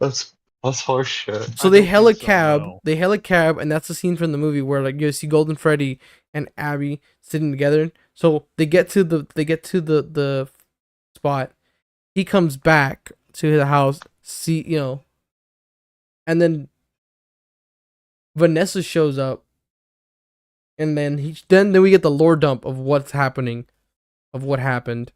That's horse shit. So I they don't hail a think so, cab. no. They hail a cab, and that's the scene from the movie where like you see Golden Freddy and Abby sitting together. So they get to the spot. He comes back to the house, and then Vanessa shows up, and then then we get the lore dump of what's happening, of what happened.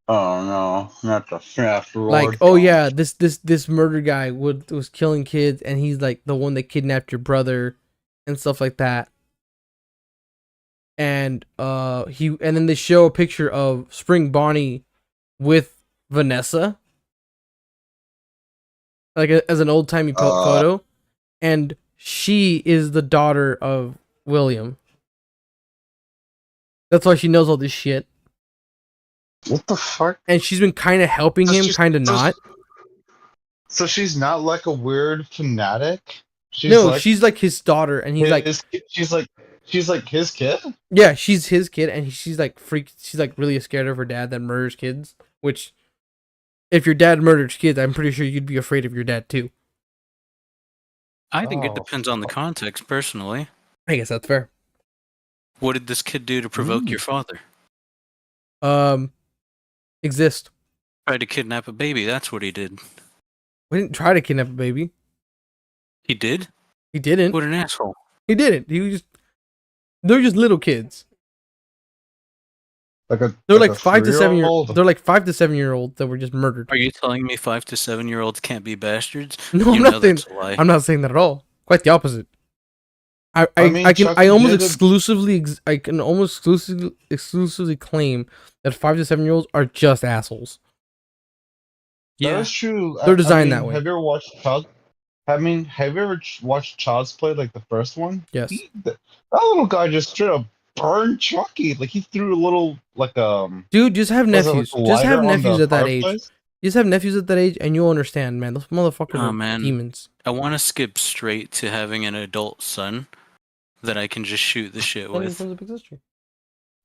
Oh no, not the FNAF Lord. Like, oh yeah, this murder guy was killing kids, and he's like the one that kidnapped your brother, and stuff like that. And then they show a picture of Spring Bonnie with Vanessa, like as an old timey photo, and she is the daughter of William. That's why she knows all this shit. What the fuck? And she's been kind of helping him, kind of not. So she's not like a weird fanatic. She's like his daughter, and he's like, she's like his kid. yeah, she's his kid, and she's like She's like really scared of her dad that murders kids. Which, if your dad murders kids, I'm pretty sure you'd be afraid of your dad too. I think it Oh, depends on the context, personally. I guess that's fair. What did this kid do to provoke your father? Exist. Tried to kidnap a baby, that's what he did. We didn't try to kidnap a baby. He did? He didn't. What an asshole. He didn't. He was just. They're just little kids. They're like 5 to 7 year. They're like 5 to 7 year olds that were just murdered. Are you telling me 5 to 7 year olds can't be bastards? No, You I'm know not saying. that's a lie. I'm not saying that at all. Quite the opposite. I can almost exclusively claim that 5 to 7 year olds are just assholes. Yeah. That's true. They're designed that way. Have you ever watched have you ever watched Child's Play, like the first one? Yes. That little guy just straight up burned Chucky. Like he threw a little Dude, just have was it, nephews. like, a Just have lighter on nephews the at that age. fireplace? Just have nephews at that age, and you'll understand, man. Those motherfuckers Oh, are man. demons. I want to skip straight to having an adult son that I can just shoot the shit with.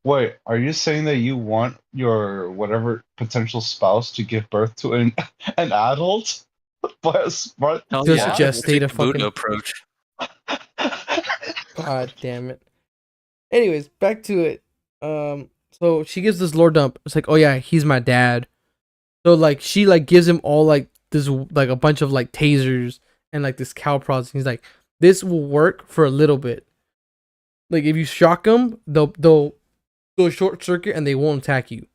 Wait, are you saying that you want your whatever potential spouse to give birth to an adult? By a smart Hell Just yeah, gestate take a the Buddha fucking- approach. God damn it. Anyways, back to it. So she gives this lore dump. It's like, oh yeah, he's my dad. So like she like gives him all like this like a bunch of like tasers and like this cow prods. And he's like, this will work for a little bit. Like if you shock them, they'll short circuit and they won't attack you.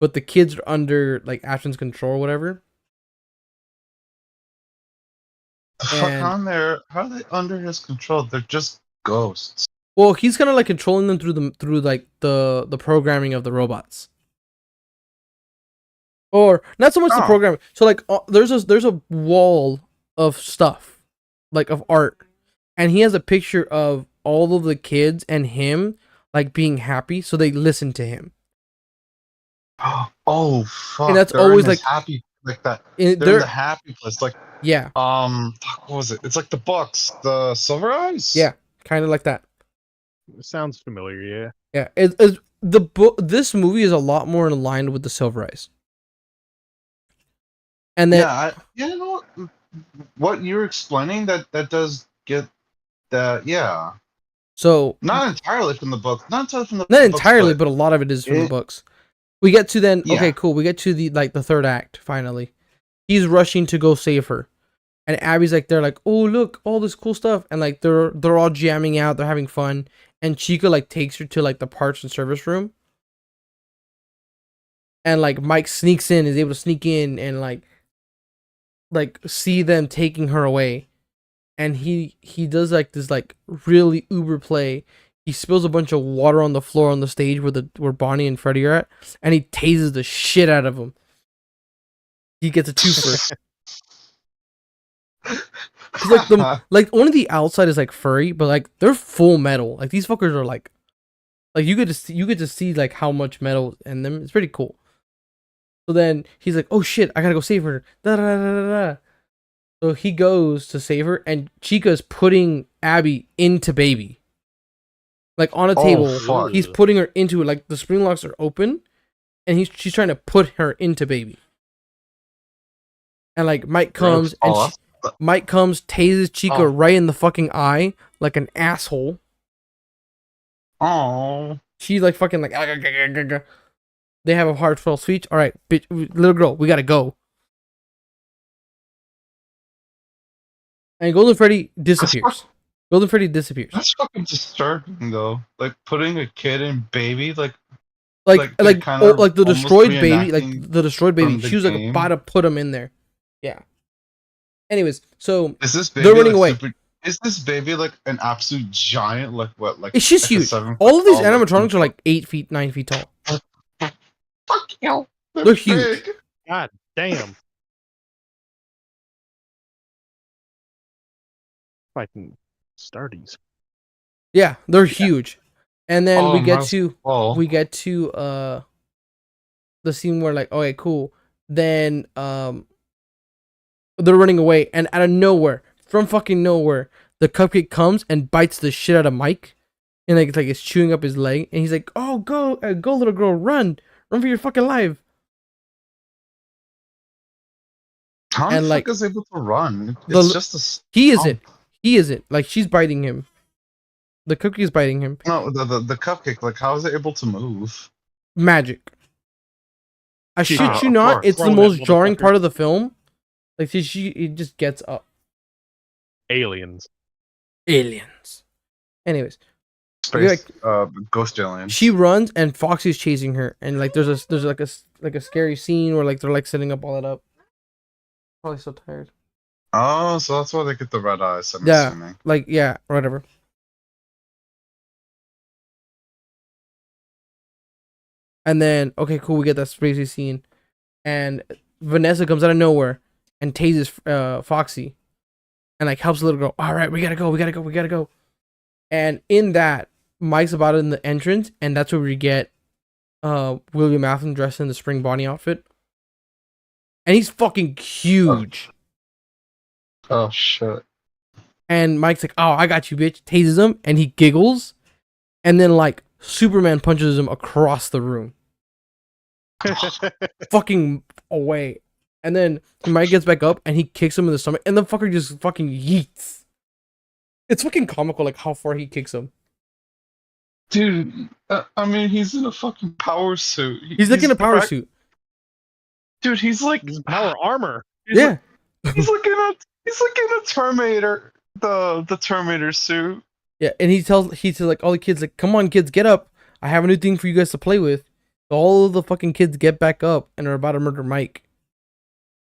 But the kids are under like Ashton's control or whatever. And- How are they under his control? They're just ghosts. Well, he's kind of like controlling them through like the programming of the robots, or not so much the Oh. programming. So like there's a wall of stuff, like of art, and he has a picture of all of the kids and him like being happy, so they listen to him. Oh fuck! And that's they're in always, this like- happy like that. And They're in the happy place. Like yeah, fuck, what was it? It's like the books, the Silver Eyes. yeah, kind of like that. Sounds familiar, yeah. Yeah, it's the book. This movie is a lot more in line with the Silver Eyes. And then You know what you're explaining that does get that. Yeah, so not entirely from the book. Not not books, entirely, but a lot of it is from the it- books. We get to then, Yeah. okay, cool. We get to the third act finally. He's rushing to go save her, and Abby's like, they're like, oh look, all this cool stuff, and like they're all jamming out, they're having fun, and Chica like takes her to like the parts and service room, and like Mike sneaks in, is able to sneak in and like see them taking her away, and he does like this like really uber play. He spills a bunch of water on the floor on the stage where Bonnie and Freddy are at, and he tases the shit out of them. He gets a twofer. 'Cause, like only the outside is like furry, but like they're full metal. Like these fuckers are like you get to see like how much metal in them. It's pretty cool. So then he's like, oh shit, I gotta go save her. Da, da, da, da, da. So he goes to save her, and Chica's putting Abby into Baby. like on a Oh, table. fuck. He's putting her into it. Like the spring locks are open, and she's trying to put her into baby. And like Mike comes and Oh, Mike comes, tases Chica Oh. right in the fucking eye like an asshole. oh. She's like fucking like. "Ah, gah, gah, gah, gah, gah." They have a heartfelt speech. All right, bitch, little girl, we gotta go. And Golden Freddy disappears. Golden Freddy disappears. That's fucking disturbing, though. Like putting a kid in baby, like Like they kinda like the almost destroyed baby, like reenacting the destroyed baby. from the She was like game. about to put him in there. Yeah. Anyways, so is this baby they're running like, away. is this baby like an absolute giant? Like what? Like She's like a huge. 7 All of these foot tall, animatronics are like 8 feet, 9 feet tall. Fuck you. They're huge. big. God damn. Fighting Stardies. Yeah, they're huge. And then Oh, we get mine's- to Oh, the scene where like, okay, cool. Then they're running away, and out of nowhere, from fucking nowhere, the cupcake comes and bites the shit out of Mike, and like it's chewing up his leg, and he's like, "Oh, go, little girl, run for your fucking life!" how and, the like, fuck is able to run? the- It's just a He isn't like she's biting him. The cookie is biting him. no. The cupcake. Like, how is it able to move? Magic. I shit Yeah, you of not. course. It's the Throw that most jarring motherfucker. part of the film. Like it just gets up. Aliens. Aliens. Anyways, Space, ghost alien. she runs and Foxy's chasing her, and like there's like a scary scene where like they're like setting up all that up. Probably so tired. Oh, so that's why they get the red eyes. I'm Yeah. assuming. Like yeah, whatever. And then okay, cool, we get that crazy scene, and Vanessa comes out of nowhere and tases Foxy, and like helps the little girl. All right, we gotta go. And in that, Mike's about in the entrance, and that's where we get William Afton dressed in the Spring Bonnie outfit, and he's fucking huge. Oh shit. And Mike's like, "Oh, I got you, bitch!" Tases him, and he giggles, and then like Superman punches him across the room, fucking away. And then Mike gets back up, and he kicks him in the stomach, and the fucker just fucking yeets. It's fucking comical, like how far he kicks him. Dude, I mean, he's in a fucking power suit. He's like in a power direct- suit. Dude, he's like He's power armor. he's Yeah, like, he's like in a Terminator, the Terminator suit. yeah. And he tells like all the kids, like, "Come on, kids, get up! I have a new thing for you guys to play with." All of the fucking kids get back up and are about to murder Mike.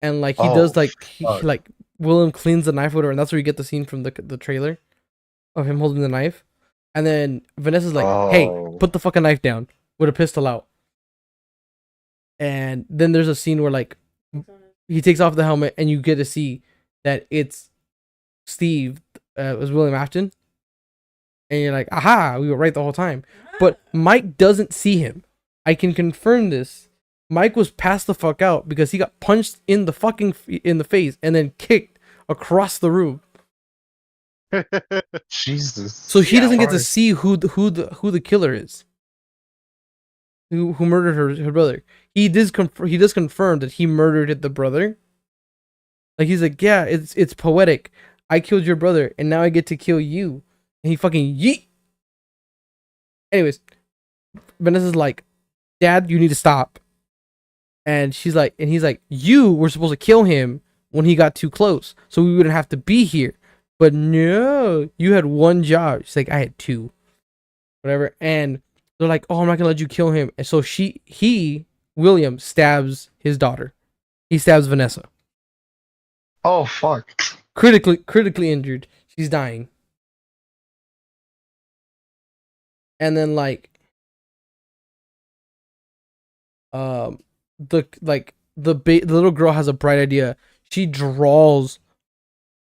And like he does, like fuck. like Willem cleans the knife with her, and that's where you get the scene from the trailer of him holding the knife. And then Vanessa's like, "Hey, Oh. put the fucking knife down," with a pistol out. And then there's a scene where like he takes off the helmet, and you get to see that it's Steve, it was William Afton. And you're like, "Aha, we were right the whole time." But Mike doesn't see him. I can confirm this. Mike was passed the fuck out because he got punched in the fucking in the face and then kicked across the room. Jesus. So he doesn't get to Christ. see who the killer is. Who murdered her brother. He does confirm that he murdered the brother. Like he's like, "Yeah, it's poetic. I killed your brother and now I get to kill you." And he fucking yeet. Anyways, Vanessa's like, "Dad, you need to stop." And he's like, "You were supposed to kill him when he got too close, so we wouldn't have to be here. But no, you had one job." She's like, "I had two." Whatever. And they're like, "Oh, I'm not gonna let you kill him." And so William stabs his daughter. He stabs Vanessa. Oh fuck. Critically injured. She's dying. And then like the little girl has a bright idea. She draws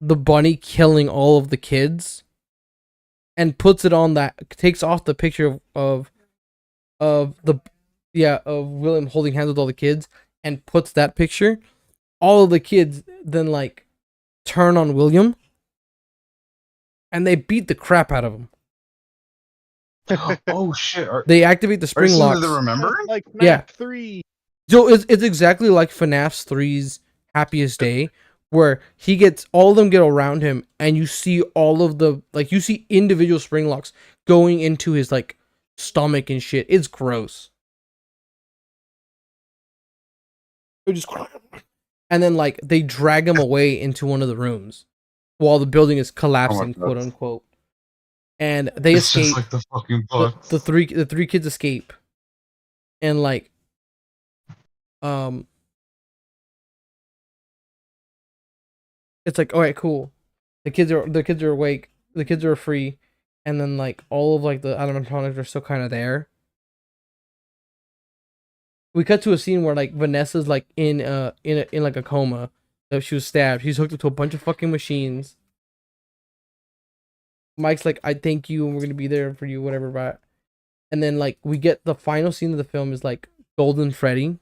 the bunny killing all of the kids and puts it on takes off the picture of William holding hands with all the kids and puts that picture. All of the kids then like turn on William and they beat the crap out of him. Oh shit! They activate the Are you spring seeing locks. the Remembering? Like Yeah. FNAF 3. So it's exactly like FNAF 3's Happiest Day, where he gets all of them get around him, and you see all of the like you see individual spring locks going into his like stomach and shit. It's gross. It just and then like they drag him away into one of the rooms while the building is collapsing, God. quote unquote. And they It's escape. just like the fucking the, book. the three kids escape, and like it's like, all right, cool. The kids are awake. The kids are free, and then like all of like the animatronics are still kind of there. We cut to a scene where like Vanessa's like in like a coma. That she was stabbed. She's hooked up to a bunch of fucking machines. Mike's like, I thank you, and we're gonna be there for you, whatever. But and then like we get the final scene of the film is like Golden Freddy,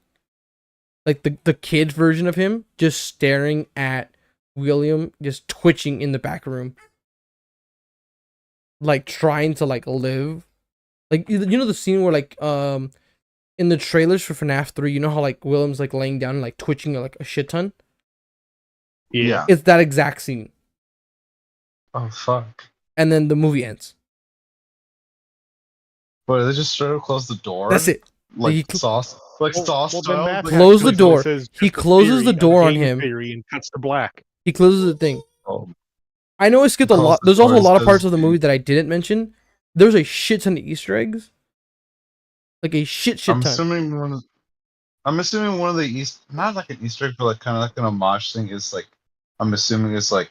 like the kid version of him, just staring at William, just twitching in the back room, like trying to like live. Like you know the scene where like in the trailers for FNAF 3, you know how like William's like laying down and like twitching like a shit ton? Yeah. It's that exact scene. Oh fuck! And then the movie ends. But they just straight up close the door. That's it. Like He sauce, like sauce then style. Matt Like, Close the actually door. says He just a closes the theory, a door on game him. theory and cuts to black. He closes the thing. oh, I know I skipped a Close lot. the There's also a door lot of says parts of the the- movie that I didn't mention. There's a shit ton of Easter eggs. Like a shit I'm ton. assuming one of the not like an Easter egg, but like kind of like an homage thing is like I'm assuming it's like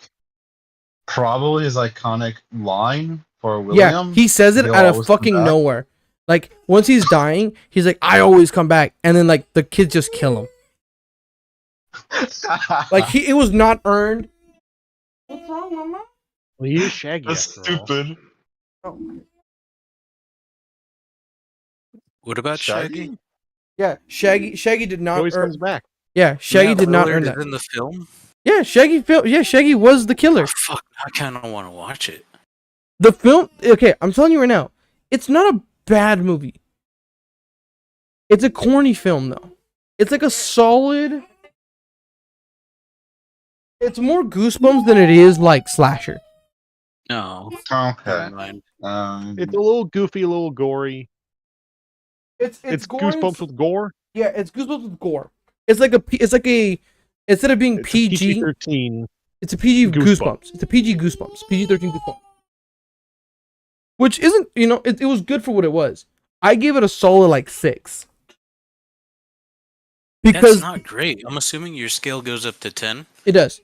probably his iconic line for William. Yeah, he says it He'll out of always come fucking back. nowhere. Like once he's dying, he's like, "I always come back," and then like the kids just kill him. Like it was not earned. What's wrong, Mama? Well, he is Shaggy That's after all. stupid. What about Shaggy? Yeah, Shaggy did He not always earn. comes back. Yeah, Shaggy Yeah, did not Willard earn is that. in the film. Yeah, Shaggy was the killer. Oh, fuck, I kind of want to watch it. The film, okay, I'm telling you right now, it's not a bad movie. It's a corny film though. It's like a solid. It's more Goosebumps than it is like slasher. No, Okay. never mind. It's a little goofy, a little gory. It's Goosebumps with gore. Yeah, it's Goosebumps with gore. It's like a instead of being It's PG, PG-13. it's a PG Goosebumps. Goosebumps. It's a PG Goosebumps. PG-13 Goosebumps. Which isn't, it was good for what it was. I gave it a solid like 6. That's Because not great. I'm assuming your scale goes up to 10. it does.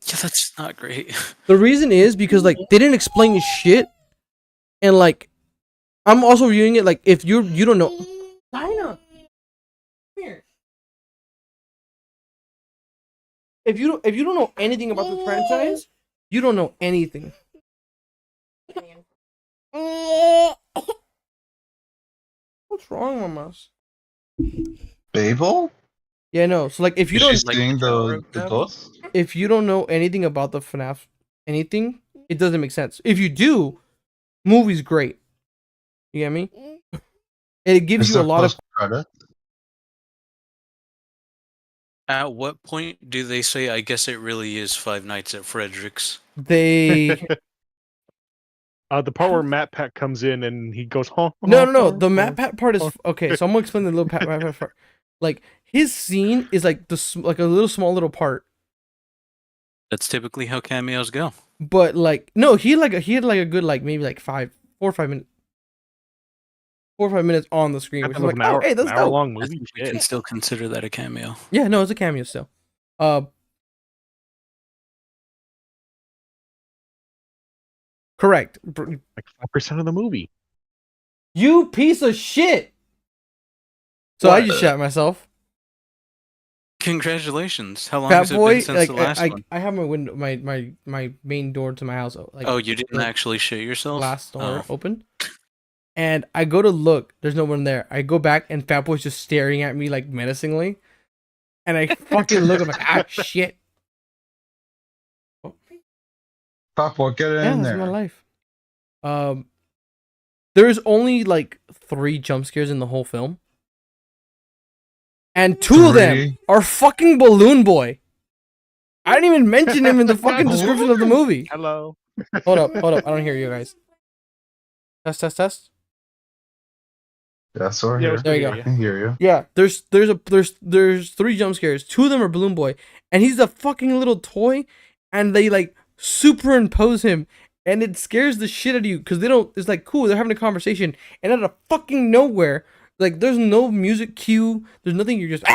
Yeah, that's not great. The reason is because like they didn't explain shit, and like I'm also viewing it like if you don't know, Dinah, come here. If you don't know anything about the franchise, you don't know anything. What's wrong, Mamas? Babel? Yeah, no. So like if you Is don't she like seeing Tower of the Babel? ghost? if you don't know anything about the FNAF anything, it doesn't make sense. If you do, movie's great. You get me? And it gives Is you a there lot of post-credit? At what point do they say, I guess it really is Five Nights at Frederick's? they The part where Matt Pat comes in and he goes, huh? No. The Matt Pat part is okay. So I'm gonna explain the little Matt Pat part. Like his scene is like like a little small little part, That's typically how cameos go. but like no, he had like a good like maybe like 4 or 5 minutes, 4 or 5 minutes on the screen. Which is like, oh hey, that's an hour dope. long I movie. think we can Shit. still consider that a cameo. Yeah, no, it's a cameo still. Correct. Like 5% of the movie. You piece of shit. So I What? just shot myself. Congratulations. How long Fat has it boy, been since like the last one? I have my window, my main door to my house. Like, Oh, you didn't the actually shit yourself? glass door Oh. open, and I go to look. There's no one there. I go back, and Fat Boy's just staring at me like menacingly, and I fucking look. I'm like, ah, shit. Pop, get Yeah, in that's my there. life. There's only like 3 jump scares in the whole film. And 2 of them 3? are fucking Balloon Boy. I didn't even mention him in the fucking description of the movie. Hello. Hold up. I don't hear you guys. Test. Yeah, so Yeah, here. There you I go. can hear you. Yeah, there's 3 jump scares. 2 of them are Balloon Boy, and he's a fucking little toy, and they like superimpose him, and it scares the shit out of you because they don't. It's like cool, they're having a conversation, and out of fucking nowhere, like there's no music cue, there's nothing. You're just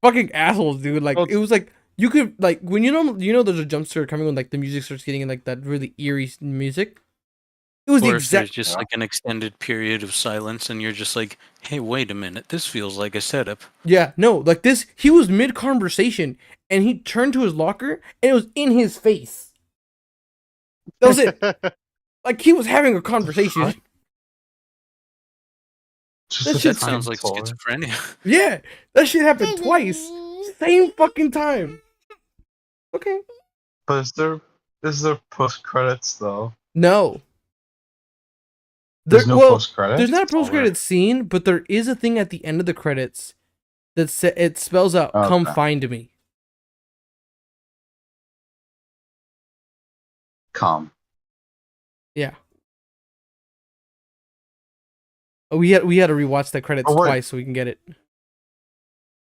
fucking assholes, dude. Like Well, it was like you could like when there's a jump scare coming when like the music starts getting in like that really eerie music. It was the Or if there's exact. just like an extended period of silence and you're just like, hey, wait a minute, this feels like a setup. Yeah, no, like this, he was mid conversation and he turned to his locker and it was in his face. That was it. Like he was having a conversation. Just That a shit That sounds tiny like toy. schizophrenia. Yeah, that shit happened twice. Same fucking time. Okay. But is there post credits though? No. There's no post credits. There's not a post credit scene, but there is a thing at the end of the credits that it spells out "Come Okay. find me." Come. Yeah. We had to rewatch that credits Oh, wait. twice so we can get it.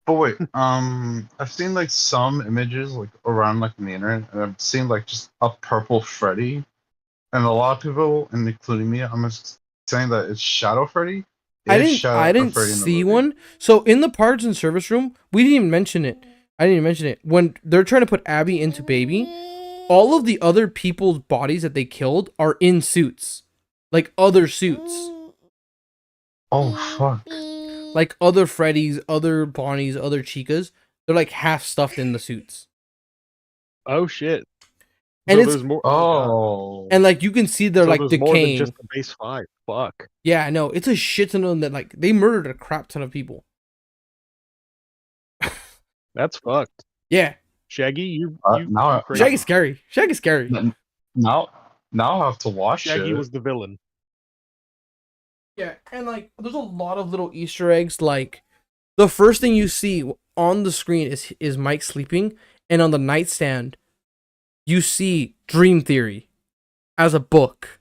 But wait, I've seen like some images like around like on the internet, and I've seen like just a purple Freddy, and a lot of people, and including me, I'm just saying that it's Shadow Freddy. I It is didn't Shadow Freddy in the see movie. one. So in the parts and service room, we didn't even mention it. I didn't even mention it. When they're trying to put Abby into Baby, all of the other people's bodies that they killed are in suits. Like other suits. Oh fuck! Like other Freddys, other Bonnies, other Chicas. They're like half stuffed in the suits. Oh shit. And So it's- there's more. Oh, And like you can see they're so like there's more than decaying. just the base 5. Fuck. Yeah, no, it's a shit ton of them that like they murdered a crap ton of people. That's fucked. Yeah. Shaggy, you now crazy. Shaggy's scary. Shaggy's scary. now I have to watch Shaggy it. was the villain. Yeah, and like there's a lot of little Easter eggs. Like the first thing you see on the screen is Mike sleeping, and on the nightstand you see Dream Theory as a book.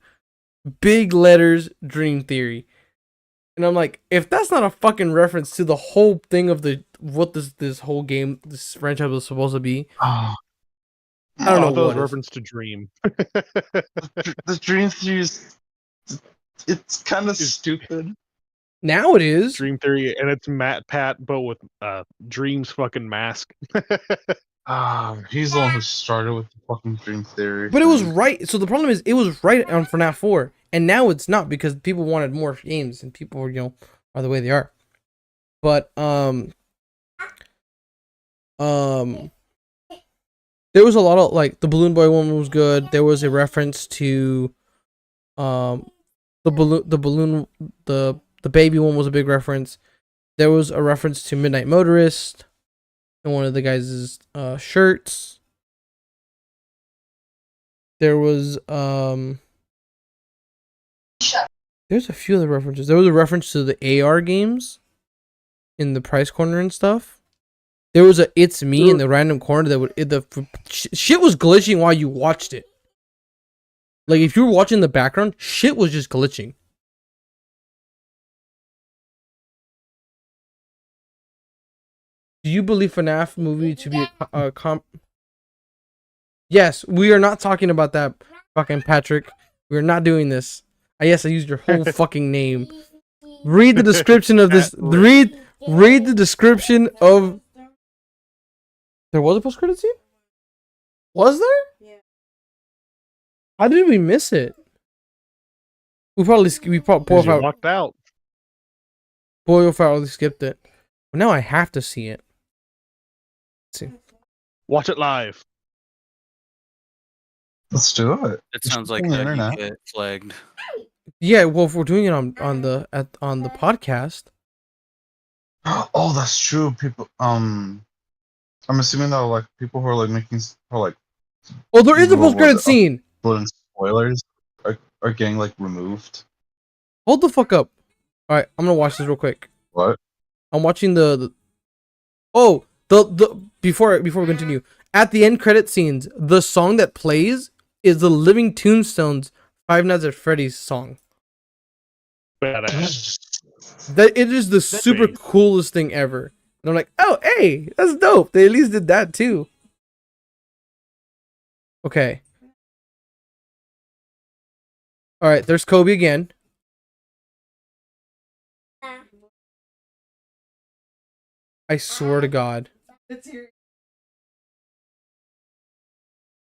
Big letters, Dream Theory. And I'm like, if that's not a fucking reference to the whole thing of what this whole game, this franchise was supposed to be, Oh, I don't know thought that was what is. reference to Dream. the Dream Theory's it's kind of stupid. Now it is. Dream Theory, and it's Matt Pat, but with Dream's fucking mask. He's the one who started with the fucking Dream Theory. But it was thing. right. So the problem is, it was right on FNAF 4, and now it's not because people wanted more games, and people, are the way they are. But there was a lot of like the Balloon Boy one was good. There was a reference to the baby one was a big reference. There was a reference to Midnight Motorist in one of the guys' shirts. There was there's a few other references. There was a reference to the AR games in the price corner and stuff. There was a "It's Me" in the random corner that shit was glitching while you watched it. Like if you were watching the background, shit was just glitching. Do you believe FNAF movie to be a comp? Yes, we are not talking about that, fucking Patrick. We're not doing this. Yes, I used your whole fucking name. Read the description of this. Read the description of. There was a post-credit scene? Was there? Yeah. How did we miss it? We probably Because you walked out. probably skipped it. But now I have to see it. Let's see. Watch it live. Let's do it. It sounds like on the that you internet. get flagged. Yeah, well, if we're doing it on the podcast. Oh, that's true. People, I'm assuming that like people who are like making or like Oh, there is a What was post-credit it? scene. putting spoilers. are getting like removed. Hold the fuck up. All right, I'm gonna watch this real quick. What? I'm watching the before we continue. At the end credit scenes, the song that plays is the Living Tombstones Five Nights at Freddy's song. Badass. That it is the super Nice. coolest thing ever. And I'm like, oh hey, that's dope. They at least did that too. Okay. All right, there's Kobe again. I swear to God. It's your.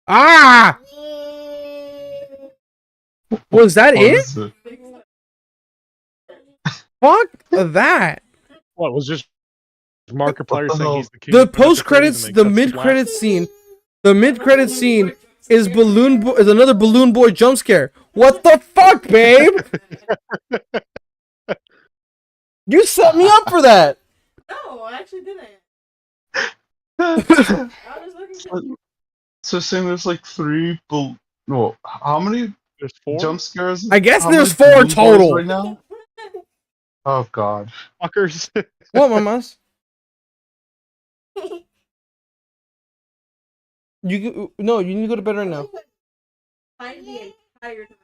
Ah! Was that What it? is it? Fuck that. What was just Markiplier What the saying hell? he's the king? The of Five Nights post at Freddy's credits, and the then cuts to mid black? credits scene, the mid credit scene is is another Balloon Boy jump scare. What the fuck, babe? You set me up for that. No, I actually didn't. So I was looking for. saying there's like no, how many There's 4 jump scares? I guess How there's many 4 Balloon Boys total. right now. Oh God. fuckers. What, mamas? No, you need to go to bed right now. Find the entire time.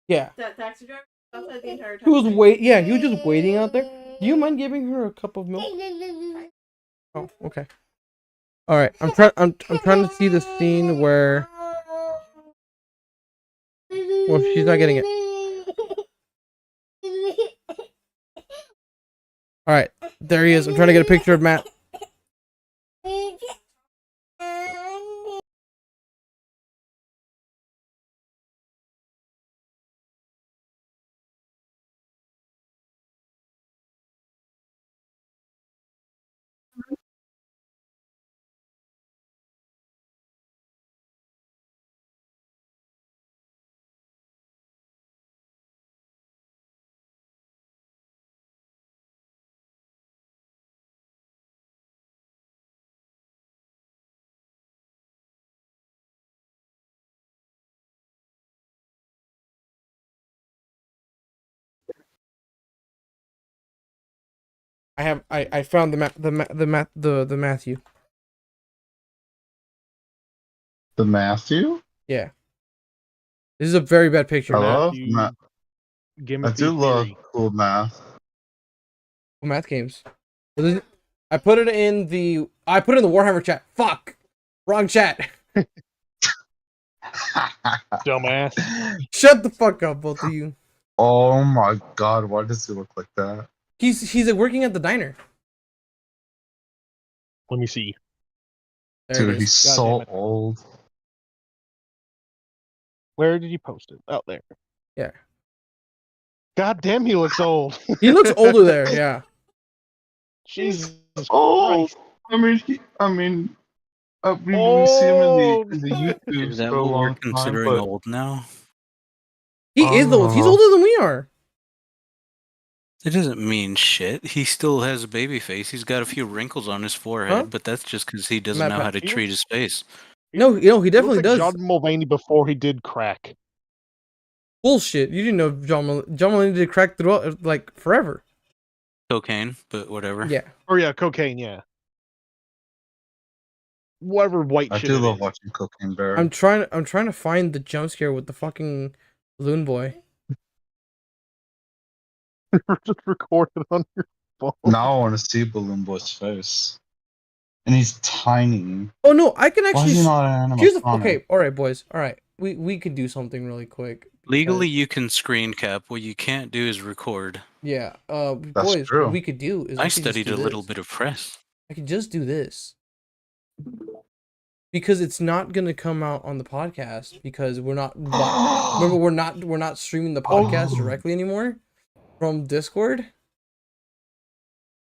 Yeah. That taxi driver outside the entire time. He was Yeah, he was just waiting out there. Do you mind giving her a cup of milk? Oh, okay. All right. I'm trying to see the scene where. Well, she's not getting it. All right, there he is. I'm trying to get a picture of Matt. I found the Matthew. The Matthew? Yeah. This is a very bad picture. I love Matthew math. I Gimothy do love Theory. cool math. Math games. I put it in the Warhammer chat. Fuck. Wrong chat. Dumbass. Shut the fuck up, both of you. Oh my God, why does he look like that? He's like, working at the diner. Let me see. There it Dude, is. he's God so damn it. old. Where did you post it? Out there. Yeah. God damn, he looks old. He looks older there. Yeah. Jesus Oh, Christ. we see him Old. in the YouTube Is that for a what we're long time, considering but old now? He is old. He's older than we are. It doesn't mean shit. He still has a baby face. He's got a few wrinkles on his forehead, Huh? but that's just because he doesn't Matt know Pat- how to He treat looks- his face. No, he He looks definitely like does. John Mulvaney before he did crack. Bullshit. You didn't know John Mulaney did crack throughout like forever. Cocaine, but whatever. Yeah. Oh yeah, cocaine, yeah. Whatever white I shit do it love is. watching Cocaine Bear. I'm trying to find the jump scare with the fucking balloon boy. Just record it on your phone. Now I want to see Balloon Boy's face, and he's tiny. Oh no, I can Why actually. is he not an Here's the animatronic? okay. All right, boys. All right, we could do something really quick. Legally, you can screen cap. What you can't do is record. Yeah. That's Boys, true. what we could do is I we could just studied do a little this. bit of press. I could just do this because it's not gonna come out on the podcast because we're not. Remember, we're not streaming the podcast Oh. directly anymore from Discord.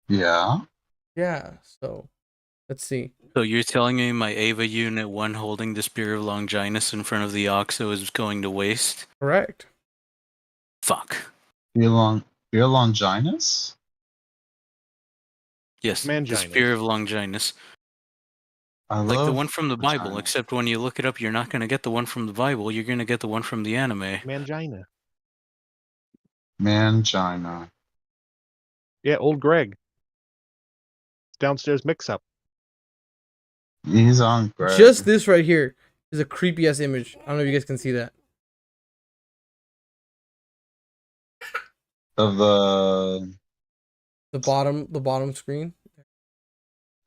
Yeah. Yeah. So, let's see. So you're telling me my Ava Unit 1 holding the Spear of Longinus in front of the Oxo is going to waste? Correct. Fuck. Beer Longinus? Yes, the Manginus. Spear of Longinus. I Like the love one from the Bible, vagina. except when you look it up, you're not going to get the one from the Bible. You're going to get the one from the anime. Mangina. Mangina. Yeah, old Greg. Downstairs mix-up. He's on Greg. Just this right here is a creepy ass image. I don't know if you guys can see that. Of The bottom screen.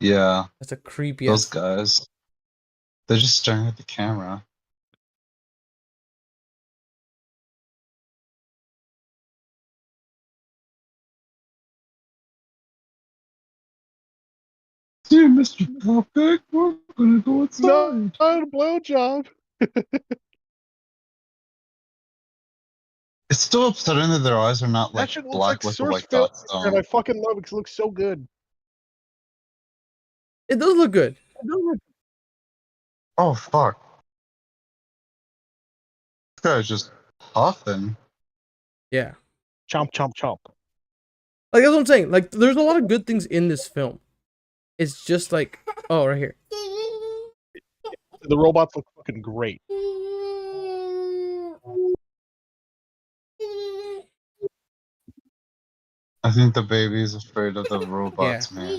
yeah, That's a creepy those ass. guys. They're just staring at the camera. Dear Mr. Cupcake, we're gonna go outside. No, not a blowjob. It's still upsetting that their eyes are not That like shit looks black like like the source white film, dot and I stone. fucking love it because it looks so good. It does look good. Oh fuck. This guy's just huffing. Yeah. Chomp, chomp, chomp. Like that's what I'm saying. Like there's a lot of good things in this film. It's just like, oh, right here. The robots look fucking great. I think the baby's afraid of the robots, man.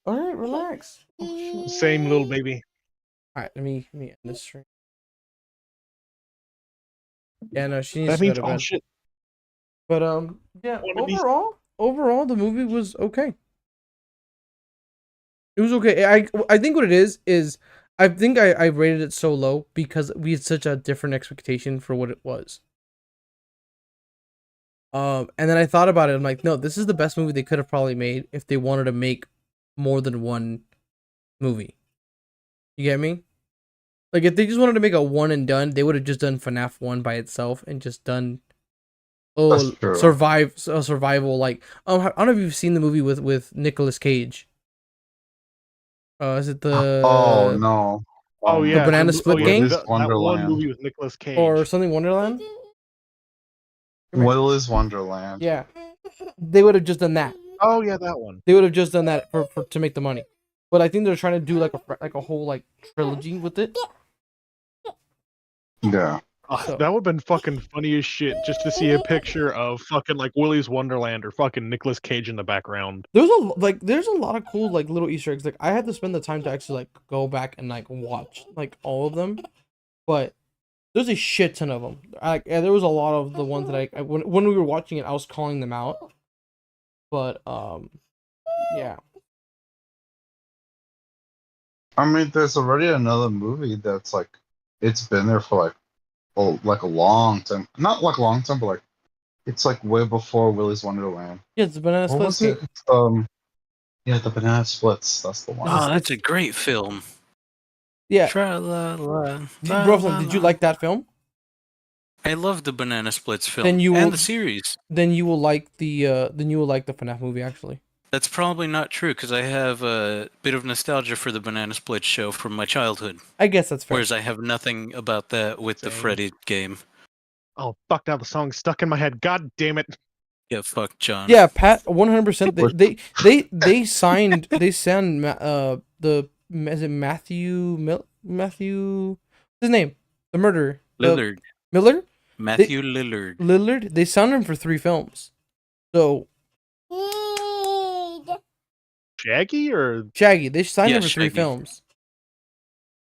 All right, relax. Oh, shit. Same little baby. All right, let me end this stream. Yeah, no, she needs That to go means, to oh bed. shit. But yeah. One of these- Overall, the movie was okay. It was okay. I think what it is I think I rated it so low because we had such a different expectation for what it was. And then I thought about it. I'm like, no, this is the best movie they could have probably made if they wanted to make more than one movie. You get me? Like if they just wanted to make a one and done, they would have just done FNAF 1 by itself and just done That's true. survival like I don't know if you've seen the movie with Nicolas Cage. Is it the Oh no. Oh yeah, Banana Split Gang? Willy's that one Wonderland. movie with Nicolas Cage. or something Wonderland? Willy's Wonderland. Yeah. They would have just done that. Oh yeah, that one. They would have just done that for to make the money. But I think they're trying to do like a whole like trilogy with it. Yeah. Oh, So- that would have been fucking funny as shit just to see a picture of fucking like Willy's Wonderland or fucking Nicolas Cage in the background. There's a lot of cool like little Easter eggs. Like I had to spend the time to actually like go back and like watch like all of them, but there's a shit ton of them. There was a lot of the ones that when we were watching it, I was calling them out. But yeah. I mean, there's already another movie that's like, it's been there for like a long time. Not like a long time, but like, it's like way before Willy's Wonderland. Yeah, it's a Banana What was Split it? Game. Yeah, the Banana Splits. That's the one. Oh, that's a great film. Yeah. Tra-la-la, Brooklyn, did you la-la-la. like that film? I love the Banana Splits film Then you and will- the series. Then you will like the FNAF movie actually. That's probably not true because I have a bit of nostalgia for the Banana Splits show from my childhood, I guess that's fair. whereas I have nothing about that with the Same. Freddy game. Oh fuck! Now the song's stuck in my head. God damn it! Yeah, fuck John. Yeah, Pat, 100%. They signed the is it Matthew what's his name? The murderer. Lillard. Miller? Matthew Lillard. Lillard. They signed him for 3 films. So Shaggy or Shaggy, they signed Yeah, him for 3 Shaggy. films.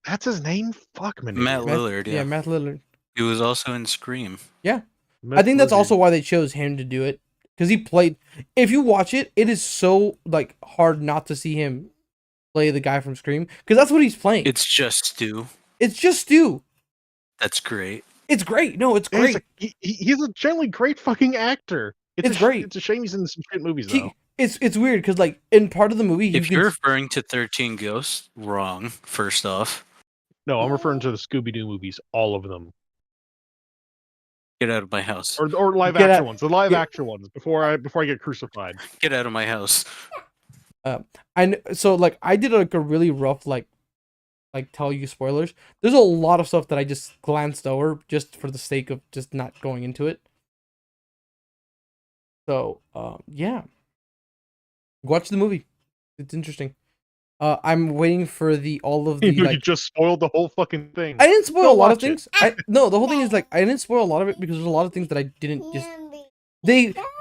that's his name? Fuck man. Matt Lillard, yeah. Matt Lillard. He was also in Scream. I think that's also why they chose him to do it. Because he played, if you watch it, it is so like hard not to see him play the guy from Scream. Because that's what he's playing. It's just Stu. It's just Stu. That's great. It's great. No, it's great. He's a generally great fucking actor. It's great. It's a shame he's in some shit movies He- though. It's weird because like in part of the movie, If you're referring to 13 Ghosts, wrong, first off. No, I'm referring to the Scooby Doo movies, all of them, Get out of my house. or live Get action out- ones. The live get- action ones before I get crucified. Get out of my house. so like I did like a really rough like tell you spoilers. There's a lot of stuff that I just glanced over just for the sake of just not going into it. So yeah, watch the movie. It's interesting. I'm waiting for all of the You like. just spoiled the whole fucking thing. I didn't spoil Go a lot of watch it. things. No, the whole thing is like I didn't spoil a lot of it because there's a lot of things that I didn't just.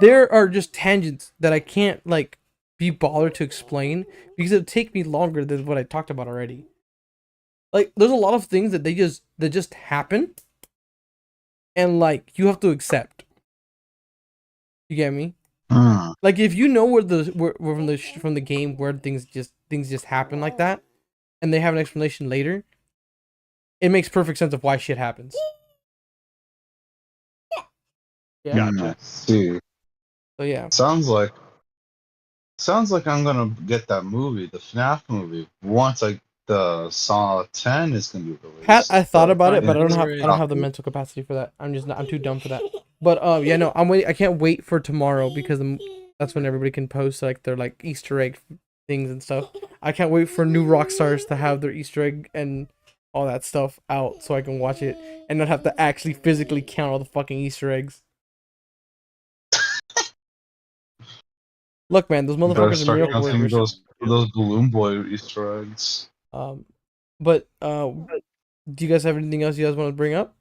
There are just tangents that I can't like be bothered to explain because it'd take me longer than what I talked about already. Like there's a lot of things that just happen, and like you have to accept. You get me? Hmm. Like if you know where from the game where things just happen like that, and they have an explanation later, it makes perfect sense of why shit happens. Yeah. Gotcha. See, So yeah. sounds like I'm gonna get that movie, the FNAF movie, once the Saw 10 is gonna be released. Pat, I thought But about it, but I don't have Right. I don't have the mental capacity for that. I'm too dumb for that. But yeah, no, I'm waiting. I can't wait for tomorrow because that's when everybody can post like their like Easter egg things and stuff. I can't wait for new rock stars to have their Easter egg and all that stuff out so I can watch it and not have to actually physically count all the fucking Easter eggs. Look, man, those better motherfuckers are start miracle counting workers. those Balloon Boy Easter eggs. But do you guys have anything else you guys want to bring up?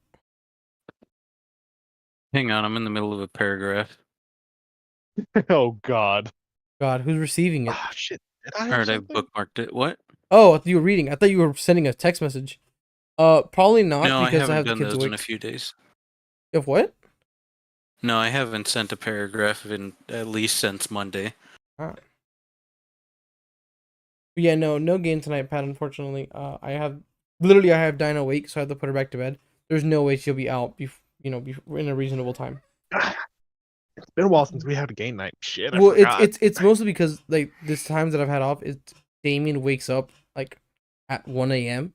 Hang on, I'm in the middle of a paragraph. Oh God. God, who's receiving it? Ah, shit. Did I? Alright, I've something? bookmarked it. What? Oh, I thought you were reading. I thought you were sending a text message. Probably not No, I because I haven't have the done kids those in a awake. few days. You have what? No, I haven't sent a paragraph in at least since Monday. Yeah, no game tonight, Pat. Unfortunately, I have Dinah awake, so I have to put her back to bed. There's no way she'll be out, in a reasonable time. It's been a while since we had a game night. Shit, I Well, forgot. it's mostly because like this times that I've had off, it's Damien wakes up like at 1 a.m.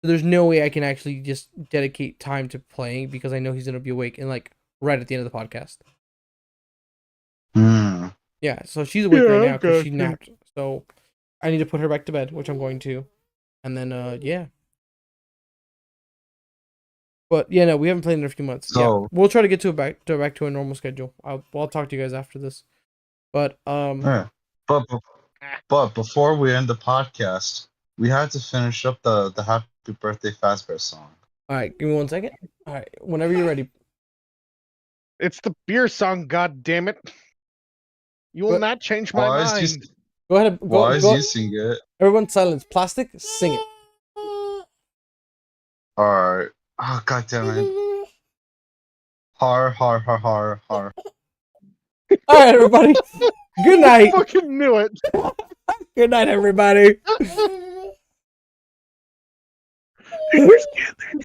So there's no way I can actually just dedicate time to playing because I know he's gonna be awake and like right at the end of the podcast. Hmm. Yeah, so she's awake right now because she okay. napped. So I need to put her back to bed, which I'm going to, and then yeah. But yeah, no, we haven't played in a few months. So- Yeah, we'll try to get back to a normal schedule. I'll talk to you guys after this. But Yeah. But before we end the podcast, we had to finish up the Happy Birthday Fazbear song. all right, give me 1 second. All right, whenever you're ready. It's the beer song, god damn it. You will What? not change my Why mind. is Go ahead. why is Go. you sing it? Everyone, silence. Plastic, sing it. Alright. Oh god damn it. Har har har har har. All right, everybody. Good I night. fucking knew it. Good night, everybody. Where's Ken?